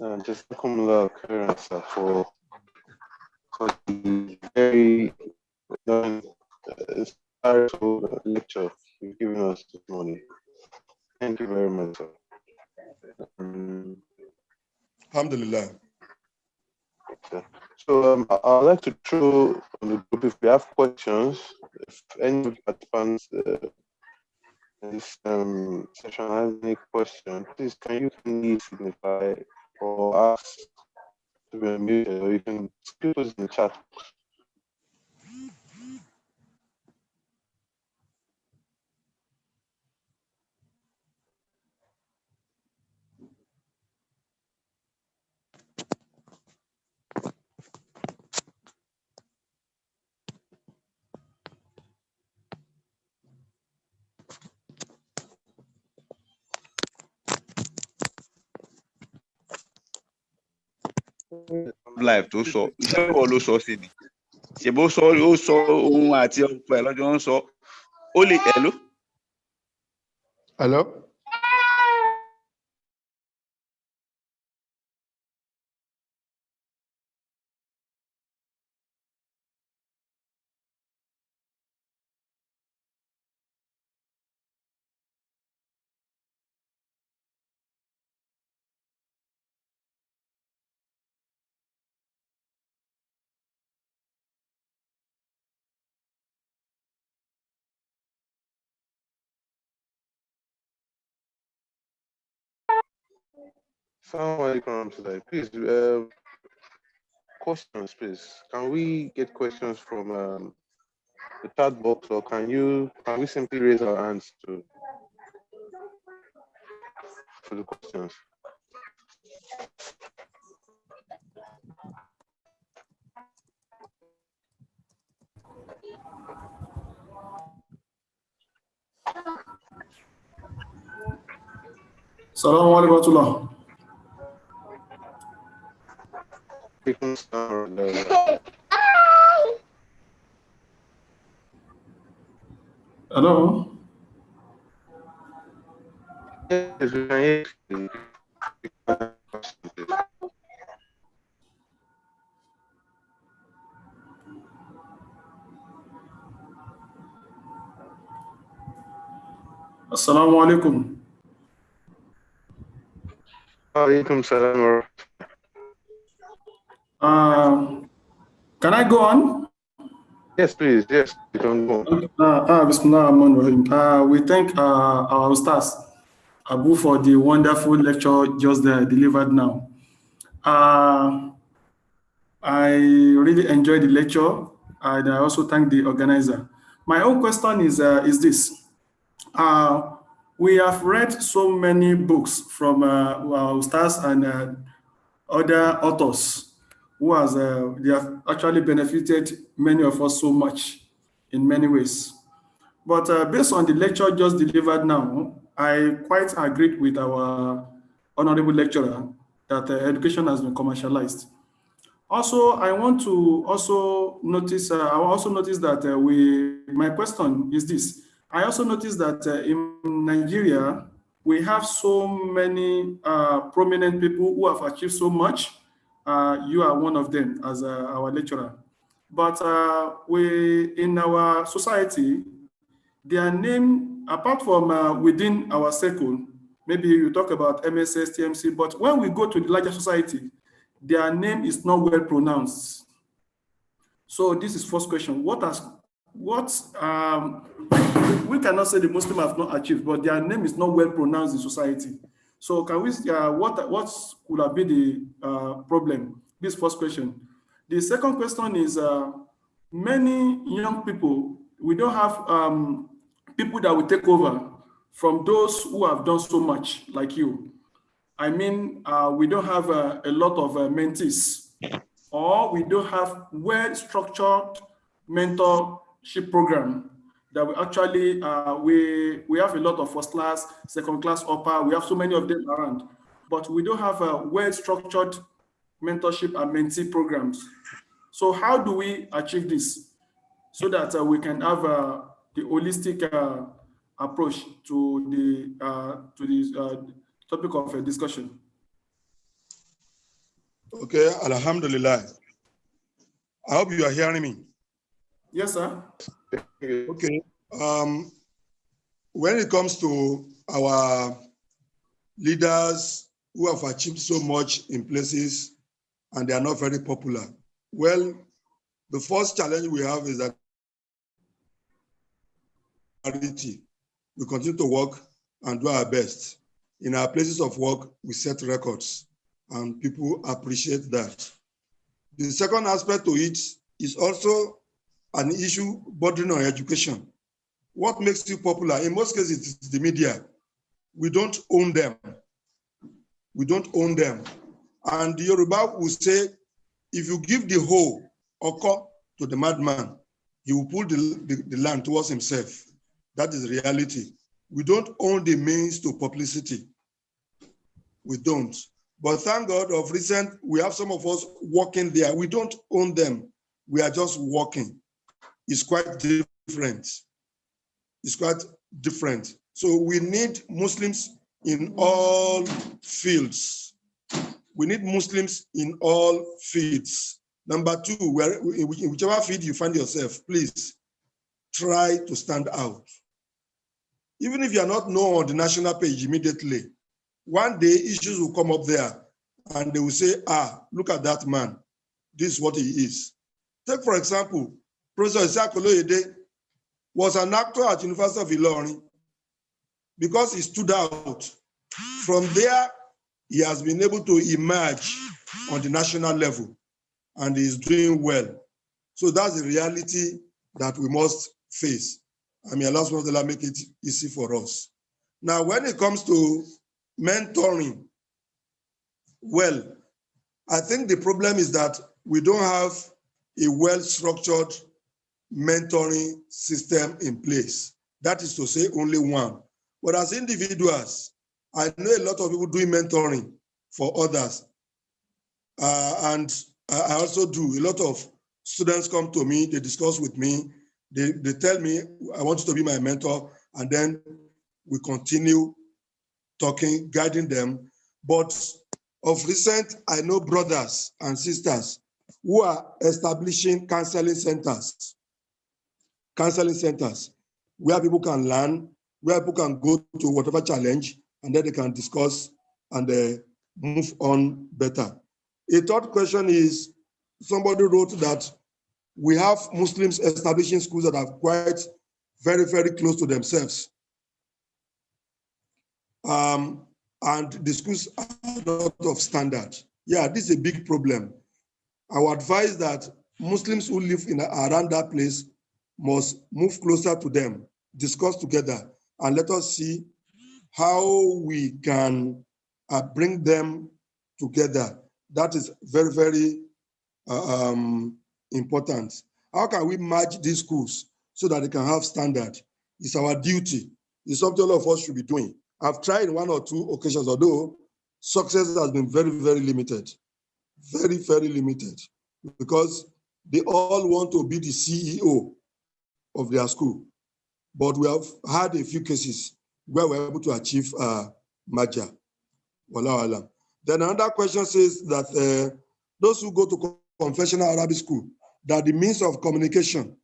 Jazakumullah khairan, sir, for the very insightful lecture you've given us this morning. Thank you very much, sir. Alhamdulillah. Okay. So I'd like to throw on the group if we have questions. If any of the participants in this session has any question, please can you signify or ask to be unmuted, or you can put us in the chat. Live tó sọ iṣẹ́ kọ́ ló sọ sí ni ṣe bó sọ ó sọ ohun àti ọ̀pọ̀ ẹ̀ lọ́jọ́ ń sọ ó lè hello. Hello. Assalamu alaikum today. Please, questions, please. Can we get questions from the chat box, or can we simply raise our hands for the questions? Assalamu alaikum. Hello. Yes, we can hear you. Assalamu alaikum. Alaikum salam. Can I go on? Yes, please. Yes, you can go on. We thank our Ustaz Abu for the wonderful lecture just delivered now. I really enjoyed the lecture, and I also thank the organizer. My own question is this. We have read so many books from our ustaz and other authors they have actually benefited many of us so much in many ways. But based on the lecture just delivered now, I quite agreed with our honorable lecturer that education has been commercialized. Also, I want to also notice, I also noticed that my question is this. I also noticed that in Nigeria, we have so many prominent people who have achieved so much. You are one of them as our lecturer. But in our society, their name, apart from within our circle, maybe you talk about MSS, TMC, but when we go to the larger society, their name is not well pronounced. So this is first question. We cannot say the Muslim have not achieved, but their name is not well pronounced in society. So can we, what could have been the problem? This first question. The second question is, many young people, we don't have people that will take over from those who have done so much like you. I mean, we don't have a lot of mentees, or we don't have well-structured mentorship program that we actually, we have a lot of first class, second class, upper, we have so many of them around, but we don't have a well-structured mentorship and mentee programs. So how do we achieve this so that we can have the holistic approach to the topic of discussion? Okay, Alhamdulillah. I hope you are hearing me. Yes, sir. Okay. When it comes to our leaders who have achieved so much in places and they are not very popular, well, the first challenge we have is that we continue to work and do our best. In our places of work, we set records and people appreciate that. The second aspect to it is also an issue bordering on education. What makes you popular? In most cases, it's the media. We don't own them. We don't own them. And the Yoruba will say, if you give the hoe oko to the madman, he will pull the land towards himself. That is reality. We don't own the means to publicity. We don't. But thank God of recent, we have some of us working there. We don't own them. We are just working. It's quite different. It's quite different. So we need Muslims in all fields. We need Muslims in all fields. Number two, in whichever field you find yourself, please try to stand out. Even if you are not known on the national page immediately, one day issues will come up there and they will say, look at that man. This is what he is. Take, for example, Professor Isaac Oloyede was an actor at University of Ilorin because he stood out. From there, he has been able to emerge on the national level and he is doing well. So that's the reality that we must face. I mean, Allah subhanahu wa ta'ala make it easy for us. Now, when it comes to mentoring, well, I think the problem is that we don't have a well-structured mentoring system in place. That is to say, only one. But as individuals, I know a lot of people doing mentoring for others. And I also do. A lot of students come to me, they discuss with me, they tell me, I want you to be my mentor, and then we continue talking, guiding them. But of recent, I know brothers and sisters who are establishing counseling centers where people can learn, where people can go to whatever challenge, and then they can discuss and move on better. A third question is, somebody wrote that we have Muslims establishing schools that are quite very, very close to themselves. And the schools are not of standard. Yeah, this is a big problem. I would advise that Muslims who live around that place must move closer to them, discuss together, and let us see how we can bring them together. That is very, very important. How can we merge these schools so that they can have standard? It's our duty. It's something all of us should be doing. I've tried one or two occasions, although success has been very, very limited. Very, very limited. Because they all want to be the CEO of their school. But we have had a few cases where we're able to achieve merger. Wallahu alam. Then another question says that those who go to confessional Arabic school, that the means of communication,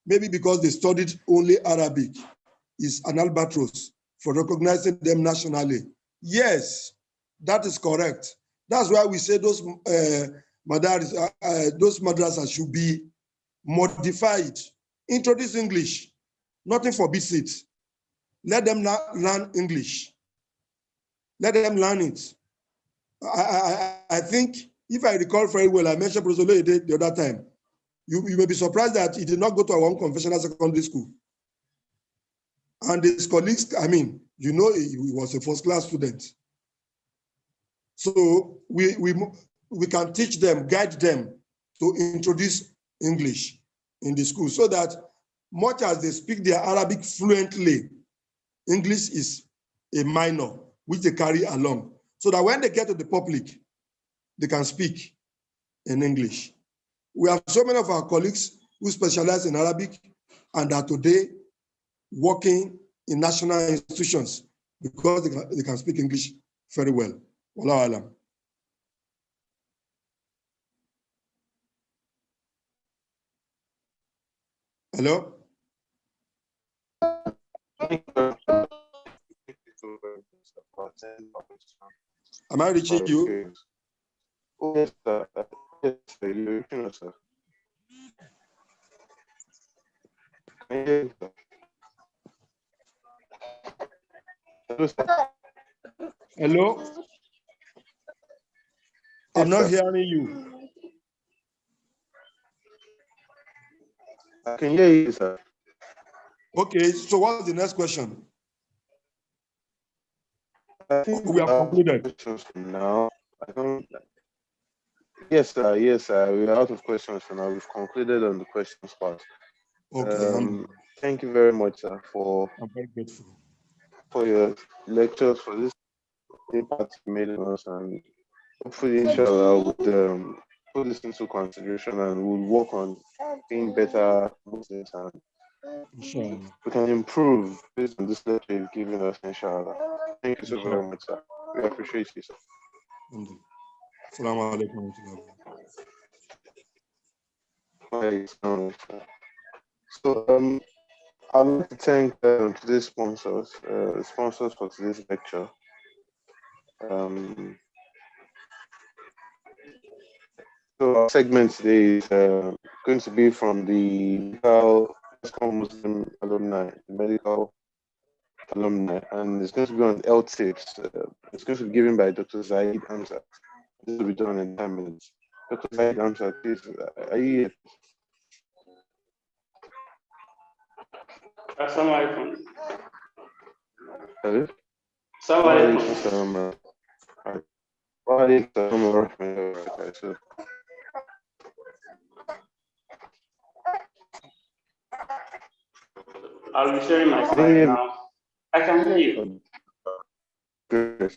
maybe because they studied only Arabic, is an albatross for recognizing them nationally. Yes, that is correct. That's why we say those madrasas should be modified. Introduce English. Nothing forbids it. Let them learn English. Let them learn it. I think, if I recall very well, I mentioned Professor Loede the other time. You may be surprised that he did not go to our own confessional secondary school. And his colleagues, he was a first-class student. So we can teach them, guide them to introduce English in the school so that much as they speak their Arabic fluently, English is a minor which they carry along. So that when they get to the public, they can speak in English. We have so many of our colleagues who specialize in Arabic and are today working in national institutions because they can speak English very well. Wallahu alam. Hello? Am I reaching you? Oh, yes, sir. Yes, sir. You're reaching us, sir. Yes, sir. Hello, sir. Hello? I'm Yes, not sir. hearing you. I can hear you, sir. Okay, so what's the next question? I think We have concluded. questions for now. I don't. Yes, sir. Yes, sir. We are out of questions for now. We've concluded on the questions part. Okay, Thank you very much, sir, I'm very grateful. for your lectures, for this impact you made on us, and hopefully, inshallah, we'll put this into consideration and we'll work on being better Muslims and Inshallah. we can improve based on this lecture you've given us, inshallah. Thank you so very much, sir. We appreciate you, sir. Assalamu alaikum. So, I'd like to thank today's sponsors, sponsors for today's lecture. So our segment today is going to be from the medical Muslim alumni, and it's going to be on health tips. It's going to be given by Dr. Zaid Hamza. This will be done in 10 minutes. Dr. Zaid Hamza, please, are you here? Assalamu alaikum. Hello? Assalamu alaikum. I'll be sharing my slide now. I can hear you. Good.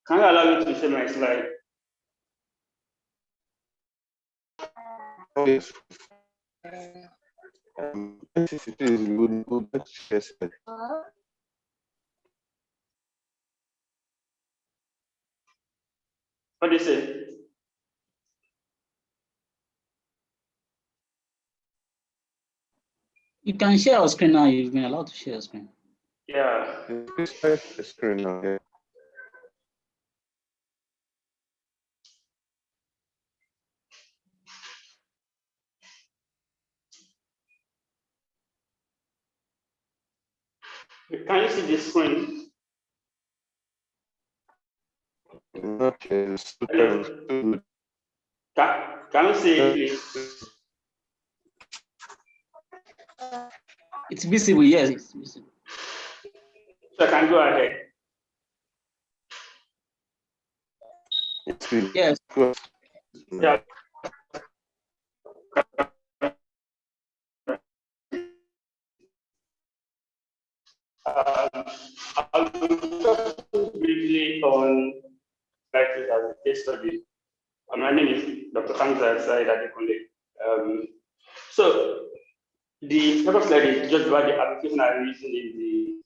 Can you allow me to share my slide? Oh, yes. Please, we would like to share slide. What do you say? You can share your screen now. You've been allowed to share your screen. Yeah. Please share the screen now. Yeah. Can you see the screen? Okay. Hello. Can you say it, please? It's visible, yes, it's visible. So I can go ahead. Yes. Yeah. I'll talk briefly on practice as a case study. My name is Dr. Hamza Said Adekunle. So the first slide is just about the application I'm using in the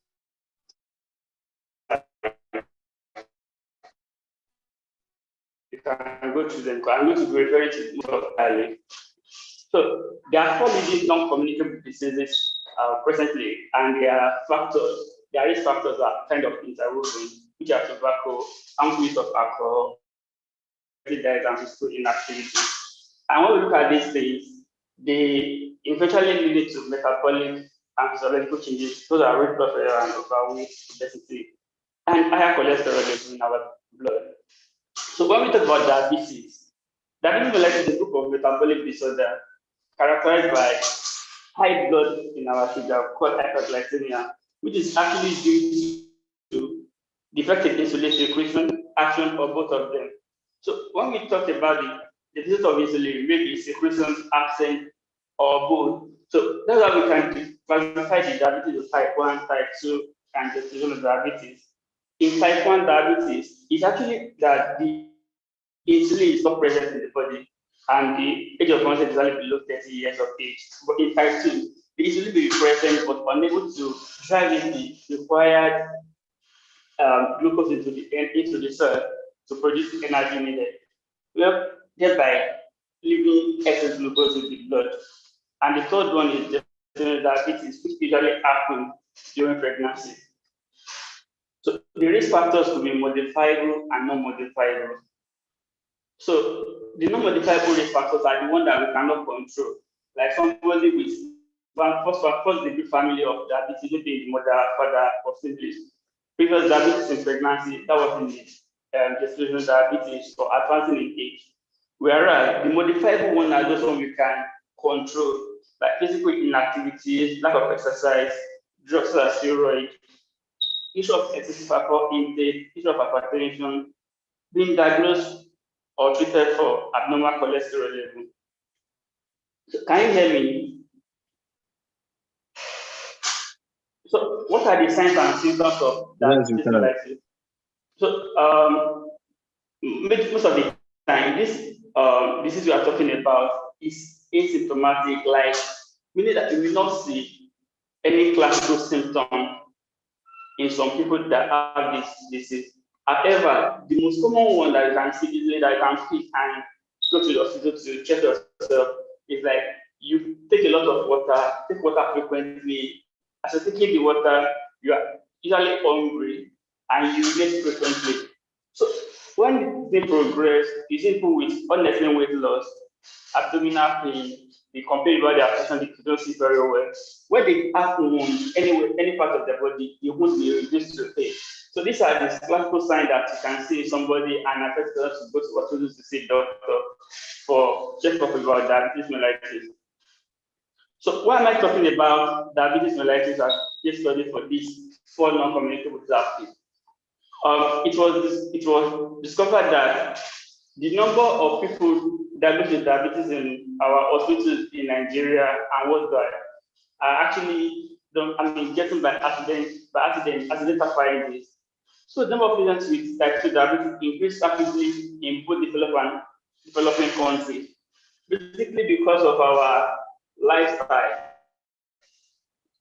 you can go through them. I'm going to be referring to most of early. So there are 4 leading non-communicable diseases presently, and there are factors. There is factors that are kind of interwoven, which are tobacco, harmful use of alcohol, diet, and physical inactivity. And when we look at these things, they eventually lead to metabolic and physiological changes. Those are red blood pressure and overweight, obesity, and higher cholesterol levels in our blood. So when we talk about diabetes is a group of metabolic disorder characterized by high blood in our sugar called hyperglycemia, which is actually due to defective insulin secretion, action, or both of them. So when we talk about the deficit of insulin, maybe secretion, absent, or both. So that's how we can classify the diabetes of type 1, type 2, and gestational diabetes. In type 1 diabetes, it's actually that the insulin is not present in the body, and the age of onset is only below 30 years of age. But in type 2, the insulin will be present but unable to drive in the required glucose into the cell to produce the energy needed. Well, thereby leaving excess glucose in the blood. And the third one is gestational diabetes, which usually happens during pregnancy. So the risk factors could be modifiable and non-modifiable. So the non-modifiable risk factors are the ones that we cannot control. Like somebody with first degree family of diabetes, maybe the mother, father, or siblings. Previous diabetes in pregnancy, that was in the gestational diabetes or advancing in age. Whereas the modifiable one are those ones we can control, like physical inactivity, lack of exercise, drugs like steroids, issue of excessive alcohol intake, issue of hypertension, being diagnosed or treated for abnormal cholesterol level. So can you hear me? So what are the signs and symptoms of diabetes mellitus? So most of the time, this disease we are talking about is asymptomatic, like meaning that you will not see any classical symptom in some people that have this disease. However, the most common one that you can see easily, that you can pick and go to the hospital to check yourself, is like you take a lot of water, take water frequently. As you're taking the water, you are usually hungry and you urinate frequently. So when they progress, you see people with unnecessary weight loss, abdominal pain, they complain about their position, they don't see very well. When they have wound, any part of their body, the wound will reduce to pain. So these are the classical signs that you can see somebody and affect us to go to hospital to see doctor for check-up about diabetes mellitus. So why am I talking about diabetes mellitus as case study for these 4 non-communicable diseases? It was discovered that the number of people diagnosed with diabetes in our hospitals in Nigeria and worldwide are actually getting by accidental findings. So the number of patients with type 2 diabetes increased rapidly in both developing countries, basically because of our lifestyle.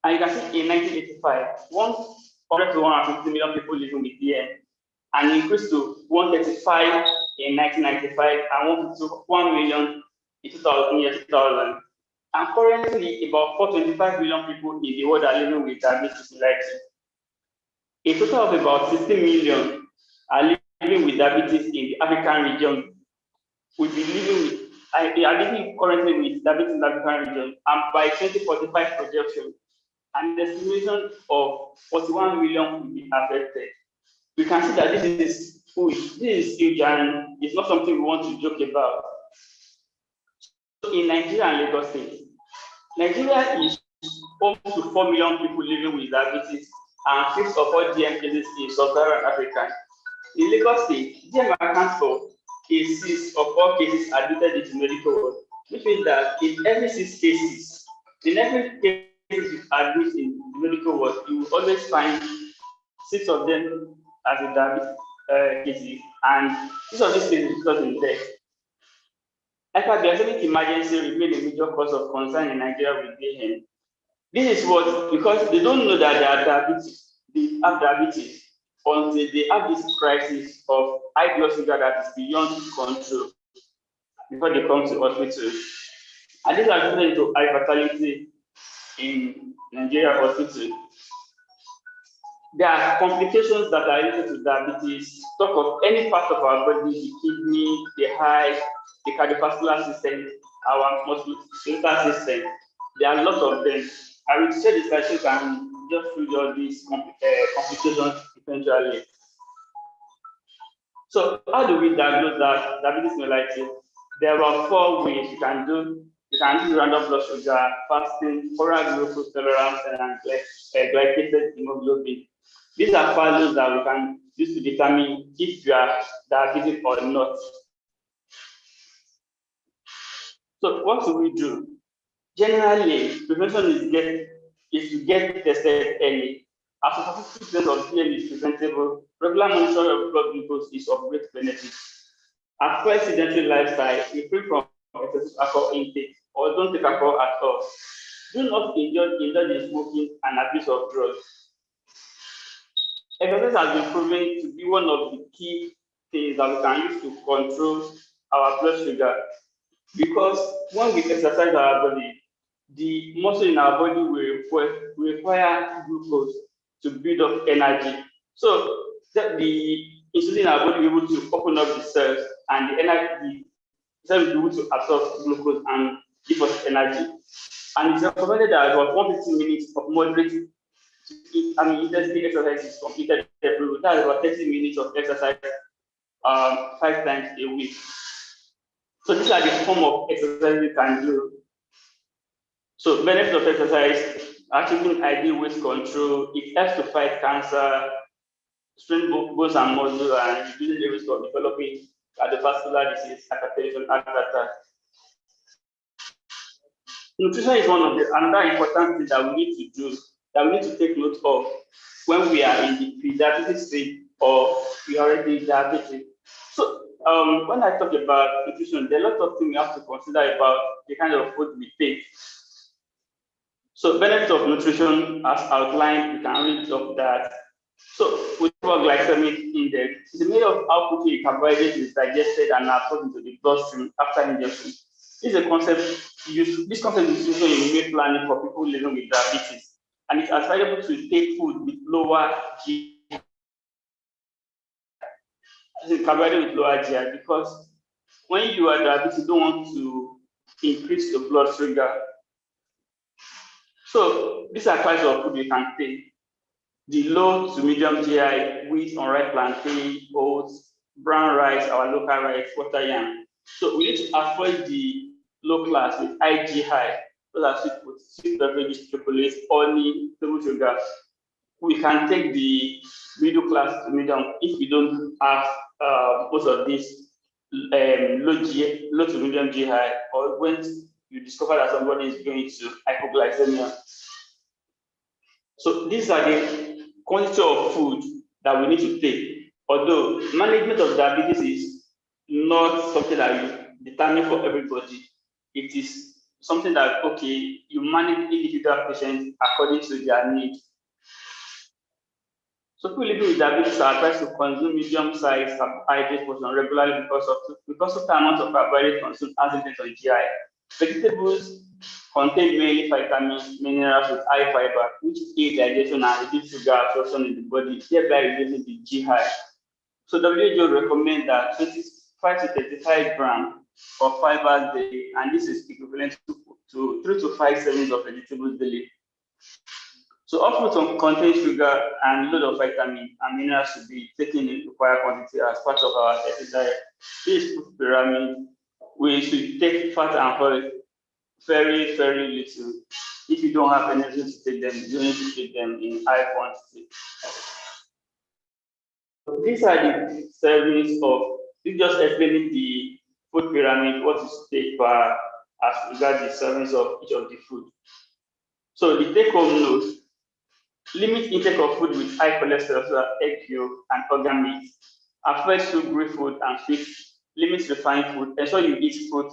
And you can see in 1985, 100 to 150 million people living with DM, and increased to 135 in 1995 and 1 million in 2000. And currently, about 425 million people in the world are living with diabetes mellitus. A total of about 60 million are living with diabetes in the African region. Will be living currently with diabetes in the African region, and by 2045 projection, an estimation of 41 million will be affected. We can see that this is This is huge and it's not something we want to joke about. So in Nigeria and Lagos State, Nigeria is home to 4 million people living with diabetes and 6 of all DM cases in sub-Saharan Africa. In Lagos State, DM accounts for cases of all cases admitted into medical world, which means that in every 6 cases, in every case you admit in the medical world, you will always find 6 of them as a diabetes cases, and 6 of these cases result in death. Epidemic emergency remain a major cause of concern in Nigeria with DM. This is what, because they don't know that they are diabetes, they have diabetes until they have this crisis of high blood sugar that is beyond control before they come to hospital. And this has led to high fatality in Nigeria hospital. There are complications that are related to diabetes. Talk of any part of our body, the kidney, the heart, the cardiovascular system, our musculoskeletal system. There are a lot of them. I will share this session and just read all these complications eventually. So how do we diagnose that diabetes mellitus? There are 4 ways you can do. You can do random blood sugar, fasting, oral glucose tolerance, and glycated hemoglobin. These are values that we can use to determine if you are diabetic or not. So what should we do? Generally, prevention is to get tested early. As a percent of DM is preventable, regular monitoring of blood glucose is of great benefit. Avoid sedentary lifestyle, refrain from excessive alcohol intake, or don't take alcohol at all. Do not indulge in smoking and abuse of drugs. Exercise has been proven to be one of the key things that we can use to control our blood sugar, because when we exercise our body, the muscle in our body will require glucose to build up energy. So that the insulin in our body will be able to open up the cells, and the energy, the cells will be able to absorb glucose and give us energy. And it's recommended that about 150 minutes of moderate intensity exercise is completed every week. That's about 30 minutes of exercise 5 times a week. So these are the form of exercise we can do. So benefits of exercise: achieving ideal weight control. It helps to fight cancer, strengthen bones and muscle, and reducing the risk of developing cardiovascular disease, hypertension, heart attack. Nutrition is one of the another important thing that we need to do, that we need to take note of when we are in the pre-diabetic stage or we are already diabetic. So when I talk about nutrition, there are a lot of things we have to consider about the kind of food we take. So benefits of nutrition, as outlined, you can read of that. So we talk about glycemic index. It's made of how quickly carbohydrate is digested and absorbed into the bloodstream after ingestion. This is a concept used. This concept is used in meal planning for people living with diabetes, and it's advisable to take food with lower GI, carbohydrate with lower GI, because when you are diabetic, you don't want to increase the blood sugar. So these are types of food you can take: the low to medium GI, wheat, unripe plantain, oats, brown rice, our local rice, water yam. So we need to avoid the low class with high GI. Those are sweet beverages, chocolates, honey, table sugar. We can take the middle class to medium if we don't have most of these low to medium GI, or when you discover that somebody is going to hypoglycemia. So these are the quantity of food that we need to take. Although management of diabetes is not something that you determine for everybody, it is something that, okay, you manage individual patients according to their needs. So people living with diabetes are advised to consume medium-sized carbohydrate portion regularly because of the amount of carbohydrate consumed has impact on GI. Vegetables contain mainly vitamins, minerals with high fiber, which aid digestion and reduce sugar absorption in the body, thereby reducing the GI. So WHO recommends that 25 to 35 grams of fiber daily, and this is equivalent to 3 to 5 servings of vegetables daily. So all food contains sugar and load of vitamins and minerals should be taken in required quantity as part of our healthy diet. This food pyramid, we should take fat and oil very, very little. If you don't have energy to take them, you need to take them in high quantity. These are the servings of, just explaining the food pyramid, what is take per as regards the servings of each of the food. So the take-home note: limit intake of food with high cholesterol, so egg yolk and organ meat. Avoid sugary food and sweets. Limit refined food. Ensure you eat food.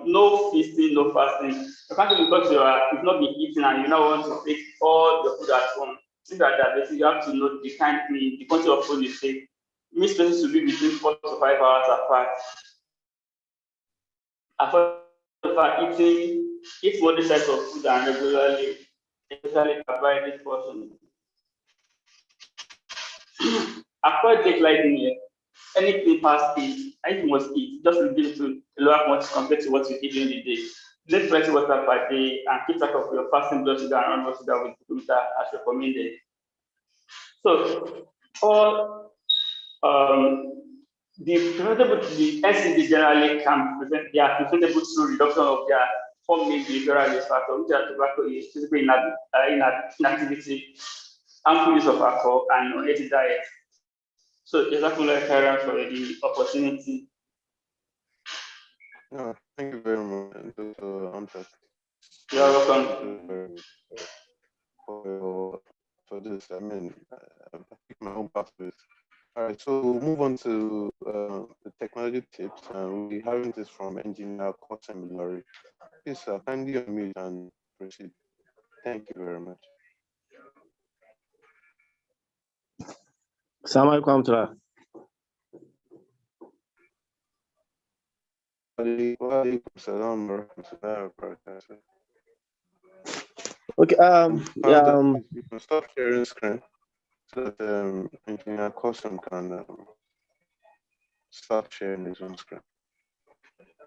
No feasting, no fasting. You can't because you've not been eating and you now want to take all your food at home. Things like that. You have to know the quantity of food you take. Meal spaces should be between 4 to 5 hours apart. After eating, eat moderate size of food and regularly, especially carbohydrate portion. Avoid late lighting. Anything past 8, anything must eat, just reduce to a lower quantity compared to what you eat during the day. Drink plenty water per day and keep track of your fasting blood sugar and blood sugar with glucose as recommended. So, all the NCD generally can present, they are preventable through reduction of their 4 main behavioral risk factors, which are tobacco use, physical inactivity, harmful use of alcohol, and unhealthy diet. So, Jazakumullah khairan for the opportunity. Yeah, thank you very much, Dr. Amjad. You are welcome. For this, I mean, I picked my own pathways. All right, so we'll move on to the technology tips, and we'll be having this from Engineer Kotem Lori. Please kindly unmute and proceed. Thank you very much. Assalamu alaikum. Okay. You can stop sharing screen so that Engineer Kotem can start sharing his own screen.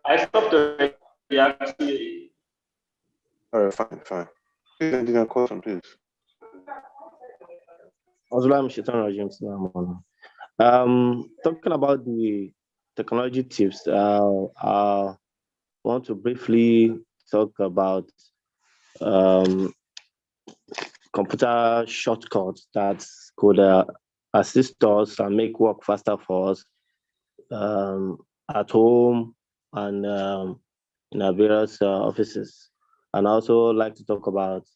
I stopped already, actually. All right, fine. Please, Engineer Kotem, please. Talking about the technology tips, I want to briefly talk about computer shortcuts that could assist us and make work faster for us at home and in our various offices. And I also like to talk about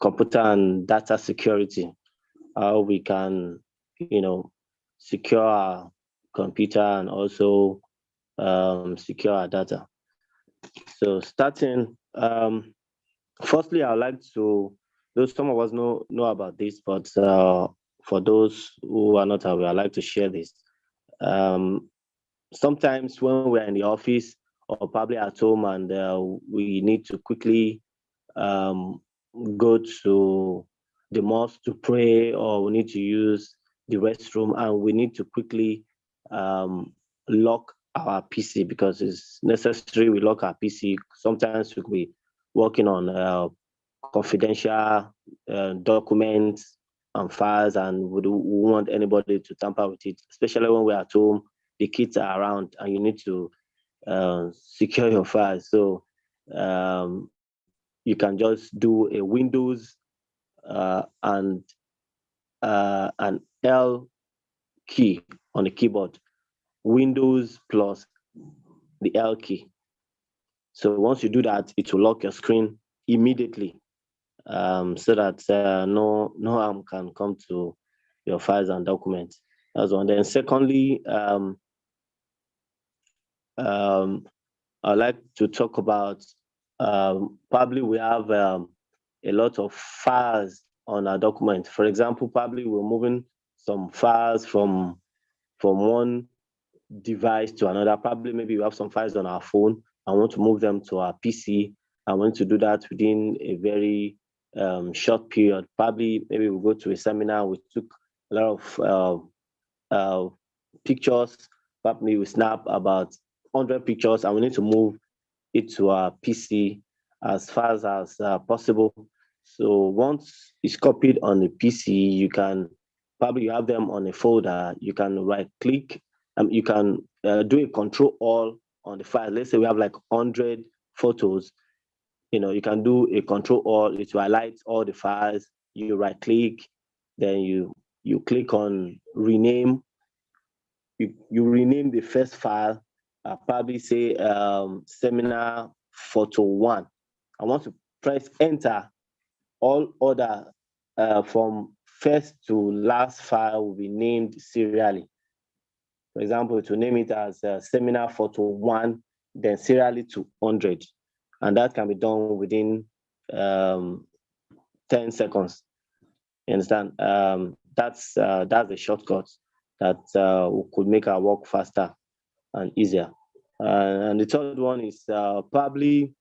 computer and data security, how we can, secure our computer and also secure our data. So starting, firstly, I'd like to, though some of us know about this, but for those who are not aware, I'd like to share this. Sometimes when we're in the office or probably at home and we need to quickly go to the mosque to pray, or we need to use the restroom and we need to quickly lock our PC because it's necessary we lock our PC. Sometimes we could be working on confidential documents and files, and we don't want anybody to tamper with it, especially when we're at home, the kids are around and you need to secure your files. So you can just do a Windows and an L key on the keyboard, Windows plus the L key. So once you do that, it will lock your screen immediately, so that no harm can come to your files and documents. That's one. Then secondly, I'd like to talk about probably we have a lot of files on our document. For example, probably we're moving some files from one device to another. Probably maybe we have some files on our phone and want to move them to our PC. I want to do that within a very short period. Probably maybe we'll go to a seminar. We took a lot of pictures. Probably we snap about 100 pictures and we need to move it to our PC as fast as possible. So once it's copied on the PC, you can probably have them on a folder. You can right click, you can do a control all on the file. Let's say we have like 100 photos. You can do a control all. It will highlight all the files. You right click, then you click on rename. You rename the first file. Probably say seminar photo 1. I want to press enter. All other from first to last file will be named serially. For example, to name it as seminar photo 1, then serially to 100. And that can be done within 10 seconds. You understand? That's a shortcut that could make our work faster and easier. And the third one is probably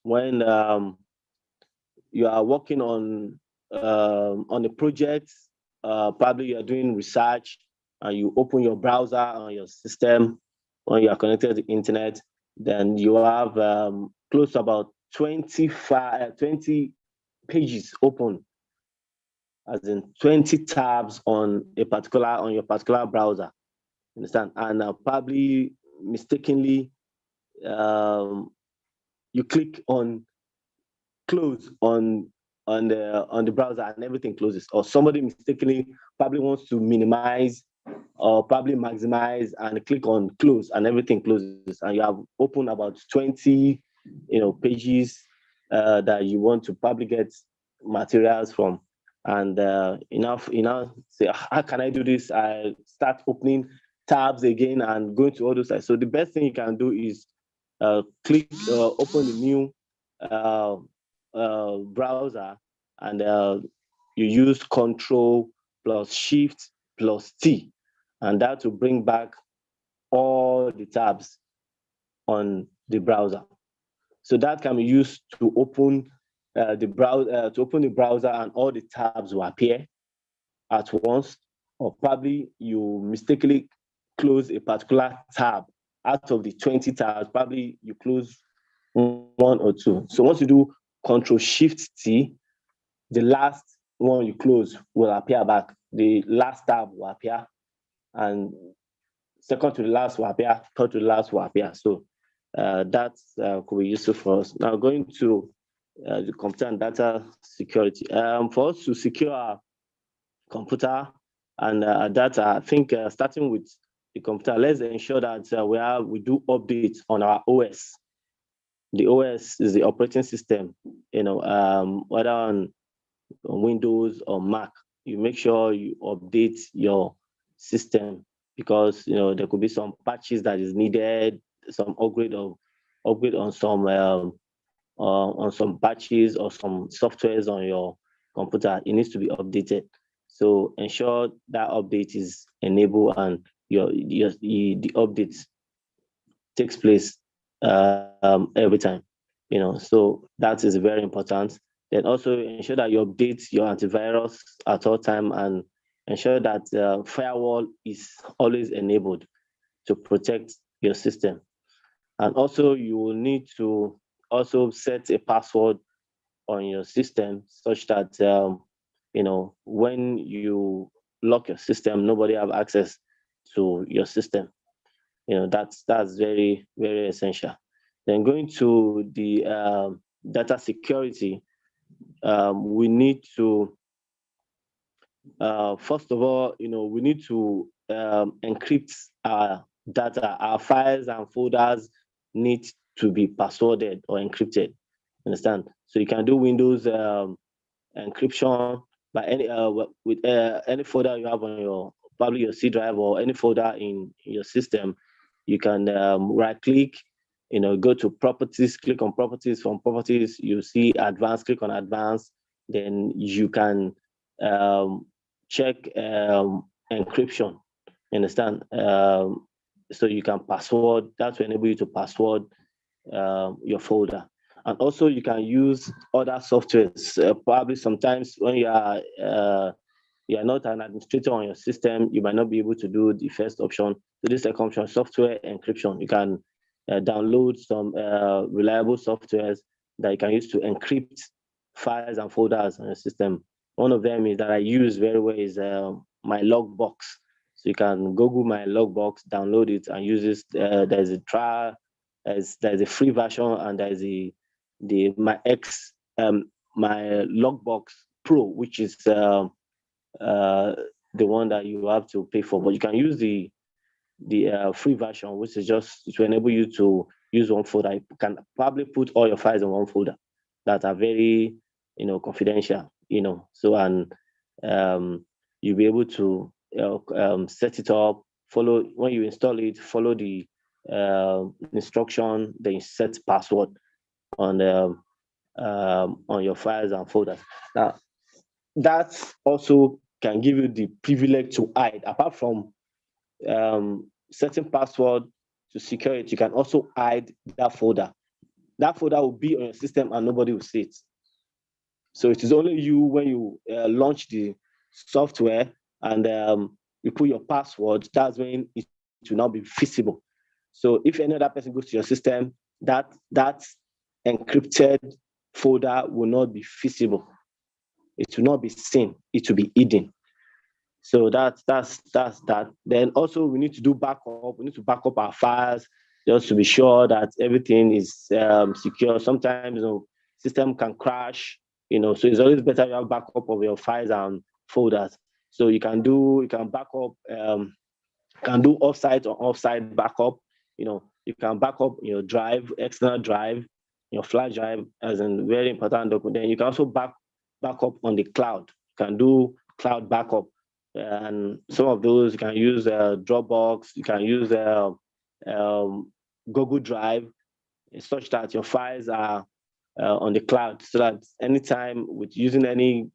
when you are working on a project, probably you are doing research, and you open your browser on your system when you are connected to the internet, then you have close to about 20 pages open, as in 20 tabs on your particular browser. Understand? And probably mistakenly you click on close on the browser and everything closes, or somebody mistakenly probably wants to minimize or probably maximize and click on close and everything closes, and you have opened about 20 pages that you want to probably get materials from. And say, how can I do this? I start opening tabs again and going to all those sites. So the best thing you can do is click open the new browser, and you use Control plus Shift plus T, and that will bring back all the tabs on the browser. So that can be used to open the browser, and all the tabs will appear at once. Or probably you mistakenly close a particular tab out of the 20 tabs. Probably you close 1 or 2. So once you do Control Shift T, the last one you close will appear back. The last tab will appear, and second to the last will appear, third to the last will appear. So that could be useful for us. Now going to the computer and data security. For us to secure our computer and data, I think starting with the computer, let's ensure that we do updates on our OS. The OS is the operating system, whether on Windows or Mac. You make sure you update your system, because there could be some patches that is needed, some upgrade on some patches or some softwares on your computer. It needs to be updated. So ensure that update is enabled and the updates takes place every time. So that is very important. Then also ensure that you update your antivirus at all time, and ensure that firewall is always enabled to protect your system. And also you will need to also set a password on your system, such that when you lock your system, nobody have access to your system. That's very, very essential. Then going to the data security, we need to first of all, we need to encrypt our data. Our files and folders need to be passworded or encrypted. Understand? So you can do Windows encryption by with any folder you have on probably your C drive or any folder in your system. You can right click, go to properties, click on properties. From properties, you see advanced, click on advanced. Then you can check encryption. Understand? So you can password. That will enable you to password your folder. And also you can use other softwares. Probably sometimes when you are not an administrator on your system, you might not be able to do the first option. So the second option, software encryption. You can download some reliable softwares that you can use to encrypt files and folders on your system. One of them is that I use very well is my logbox. So you can Google my logbox, download it, and use this. There's a trial, there's a free version, and there's my logbox Pro, which is the one that you have to pay for. But you can use the free version, which is just to enable you to use one folder. You can probably put all your files in one folder that are very, confidential, so, and you'll be able to set it up, follow, when you install it, follow the instruction, then you set password on your files and folders. Now, that also can give you the privilege to hide. Apart from setting password to secure it, you can also hide that folder. That folder will be on your system and nobody will see it. So it is only you when you launch the software and you put your password, that's when it will not be visible. So if any other person goes to your system, that encrypted folder will not be visible. It will not be seen. It will be hidden. So that's that. Then also we need to do backup. We need to back up our files just to be sure that everything is secure. Sometimes system can crash. So it's always better you have backup of your files and folders. So you can back up. Can do offsite or offsite backup. You can back up your drive, external drive, your flash drive as a very important document. Then you can also back up on the cloud. You can do cloud backup. And some of those you can use Dropbox, you can use Google Drive, such that your files are on the cloud, so that anytime with using any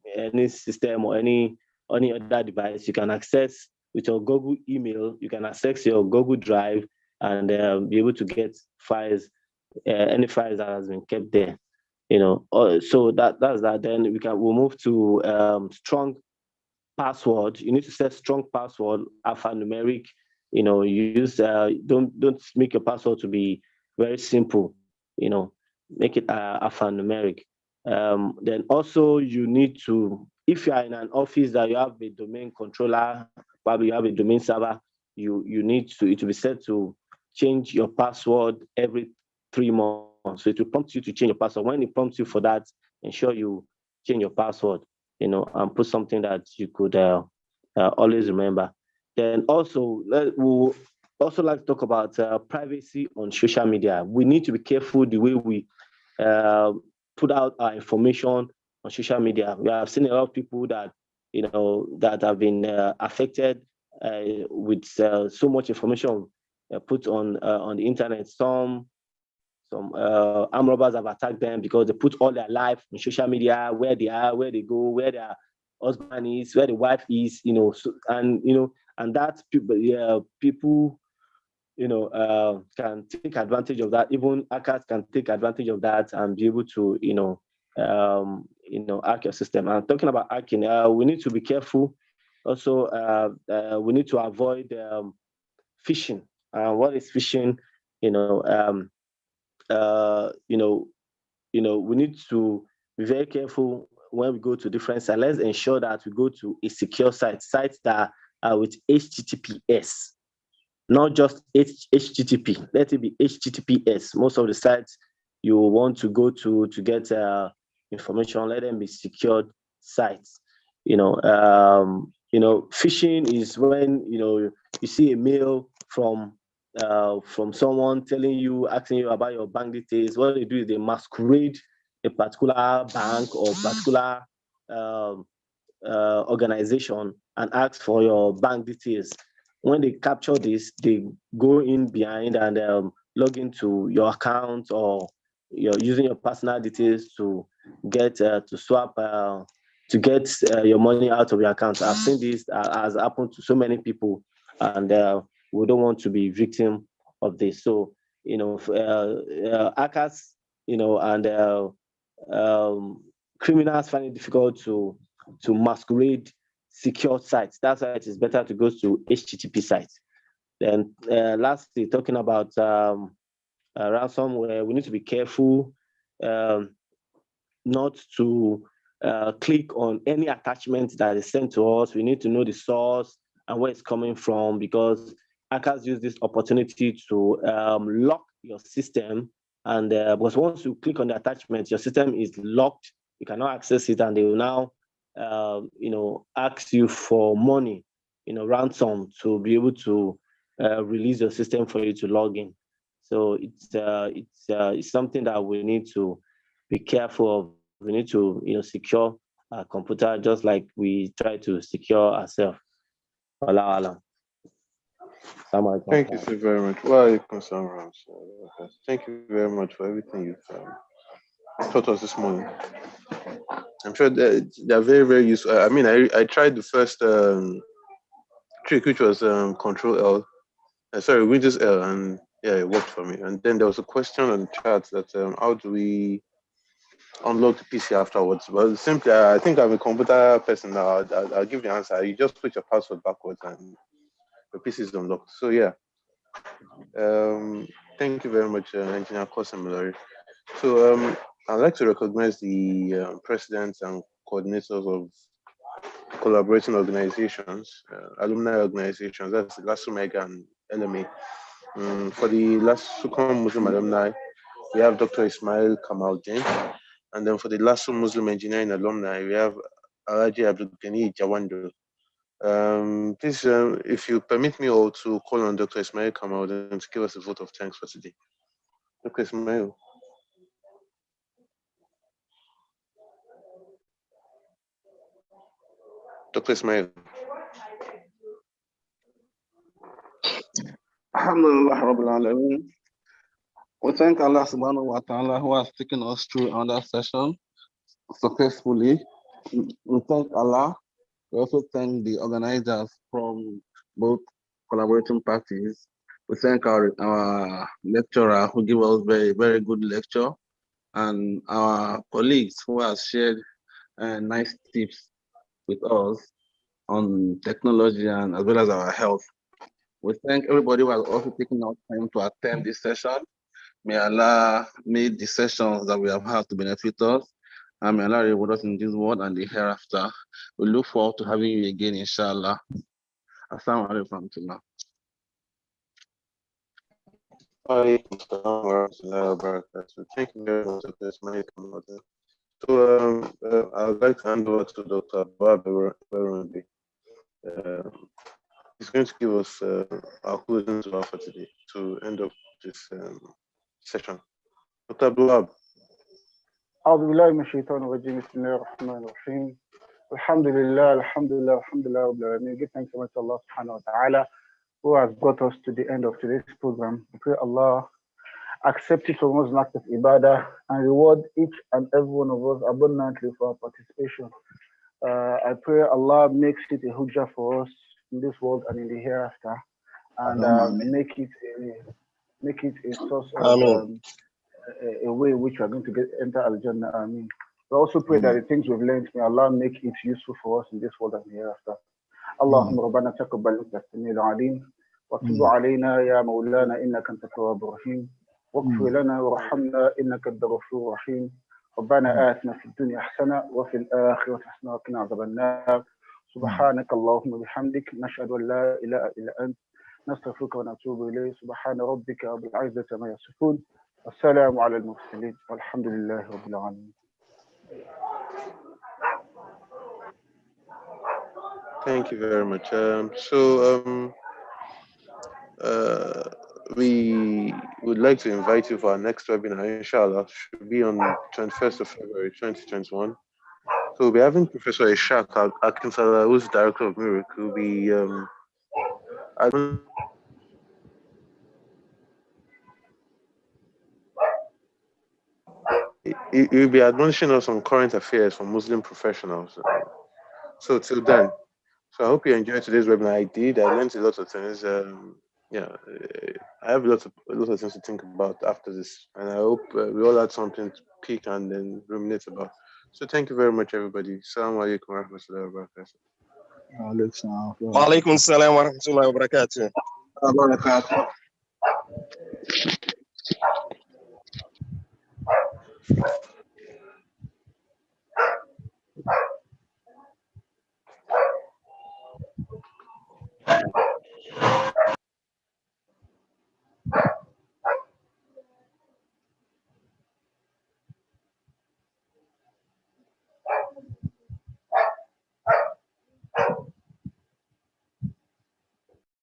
system or any other device, you can access with your Google email, you can access your Google Drive and be able to get files, any files that has been kept there. So that's that. Then we'll move to strong password. You need to set strong password, alphanumeric. You use don't make your password to be very simple. Make it alphanumeric. Then also you need to, if you are in an office that you have a domain controller, probably you have a domain server, you need to, it will be set to change your password every 3 months. So it will prompt you to change your password. When it prompts you for that, ensure you change your password, and put something that you could always remember. Then also, we'll also like to talk about privacy on social media. We need to be careful the way we put out our information on social media. We have seen a lot of people that that have been affected with so much information put on the internet. Some armed robbers have attacked them because they put all their life on social media, where they are, where they go, where their husband is, where the wife is, and that people can take advantage of that. Even hackers can take advantage of that and be able to hack your system. And talking about hacking, we need to be careful. Also, we need to avoid phishing. What is phishing? We need to be very careful when we go to different sites. Let's ensure that we go to a secure sites that are with HTTPS, not just HTTP. Let it be HTTPS. Most of the sites you want to go to get information, let them be secured sites. Phishing is when you see a mail from someone asking you about your bank details. What they do is they masquerade a particular bank or particular organization and ask for your bank details. When they capture this, they go in behind and log into your account, or you're using your personal details to get to swap to get your money out of your account. I've seen this has happened to so many people, and we don't want to be victim of this. So hackers, and criminals find it difficult to masquerade secure sites. That's why it is better to go to HTTP sites. Then lastly, talking about ransomware, we need to be careful not to click on any attachment that is sent to us. We need to know the source and where it's coming from, because hackers use this opportunity to lock your system. And because once you click on the attachment, your system is locked. You cannot access it, and they will now, ask you for money, ransom, to be able to release your system for you to log in. So it's something that we need to be careful of. We need to, secure our computer just like we try to secure ourselves. Thank you so very much. Well, thank you very much for everything you've taught us this morning. I'm sure they're very, very useful. I mean, I tried the first trick, which was Control L. Sorry, Windows L, and yeah, it worked for me. And then there was a question on the chat that how do we unlock the PC afterwards? Well, simply, I think I'm a computer person now. I'll give the answer. You just put your password backwards and your PC is unlocked. So yeah. Thank you very much, Engineer Kosemilari. So I'd like to recognize the presidents and coordinators of collaborating organizations, alumni organizations. That's LASUMEGA and LMA. For the LASUCOM Muslim alumni, we have Dr. Ismail Kamaldin. And then for the LASU Muslim Engineering alumni, we have Alaji Abdul Ghani Jawando. Please, if you permit me all to call on Dr. Ismail Kamaldin to give us a vote of thanks for today. Dr. Ismail. Dr. Ismail. Alhamdulillah Rabbil Alameen. We thank Allah subhanahu wa ta'ala who has taken us through another session successfully. We thank Allah. We also thank the organizers from both collaborating parties. We thank our lecturer who gave us very, very good lecture, and our colleagues who have shared nice tips with us on technology and as well as our health. We thank everybody who has also taken out time to attend this session. May Allah make the sessions that we have had to benefit us, and may Allah reward us in this world and the hereafter. We look forward to having you again, inshallah. Assalamu alaikum. Thank you very much, Dr. Ismail. So I'd like to hand over to Dr. Barundi. He's going to give us our closing dua for today to end up this session. Dr. Abdullah. أعوذ بالله من الشيطان الرجيم بسم الله الرحمن الرحيم الحمد لله رب العالمين. Give thanks to Allah subhanahu wa ta'ala who has brought us to the end of today's program. We pray Allah accept it from us an act of ibadah and reward each and every one of us abundantly for our participation. I pray Allah makes it a hujjah for us in this world and in the hereafter, and make it a source of a way in which we are going to enter Al-Jannah. Ameen. We also pray that the things we've learned, may Allah make it useful for us in this world and hereafter. اللهم ربنا تقبل منك السميع العليم وتب علينا يا مولانا إنك أنت التواب الرحيم واغفر لنا وارحمنا إنك أنت الغفور الرحيم ربنا آتنا في الدنيا حسنة وفي الآخرة حسنة وقنا عذاب النار سبحانك اللهم وبحمدك نشهد أن لا إله إلا أنت نستغفرك ونتوب إليك سبحان ربك رب العزة عما يصفون والسلام على المرسلين والحمد لله رب العالمين. Thank you very much. We would like to invite you for our next webinar, inshallah. Should be on 21st of February 2021. So we'll be having Professor Ishaq Akinsala, who's Director of MIRIC, who will be he'll be admonishing us on current affairs for Muslim professionals. So till then, so I hope you enjoyed today's webinar. I did. I learned a lot of things. I have a lot of things to think about after this, and I hope we all had something to pick and then ruminate about. So thank you very much, everybody. Assalamu alaikum wa rahmatullahi wa barakatuh. Wa alaikum assalam wa rahmatullahi wa barakatuh.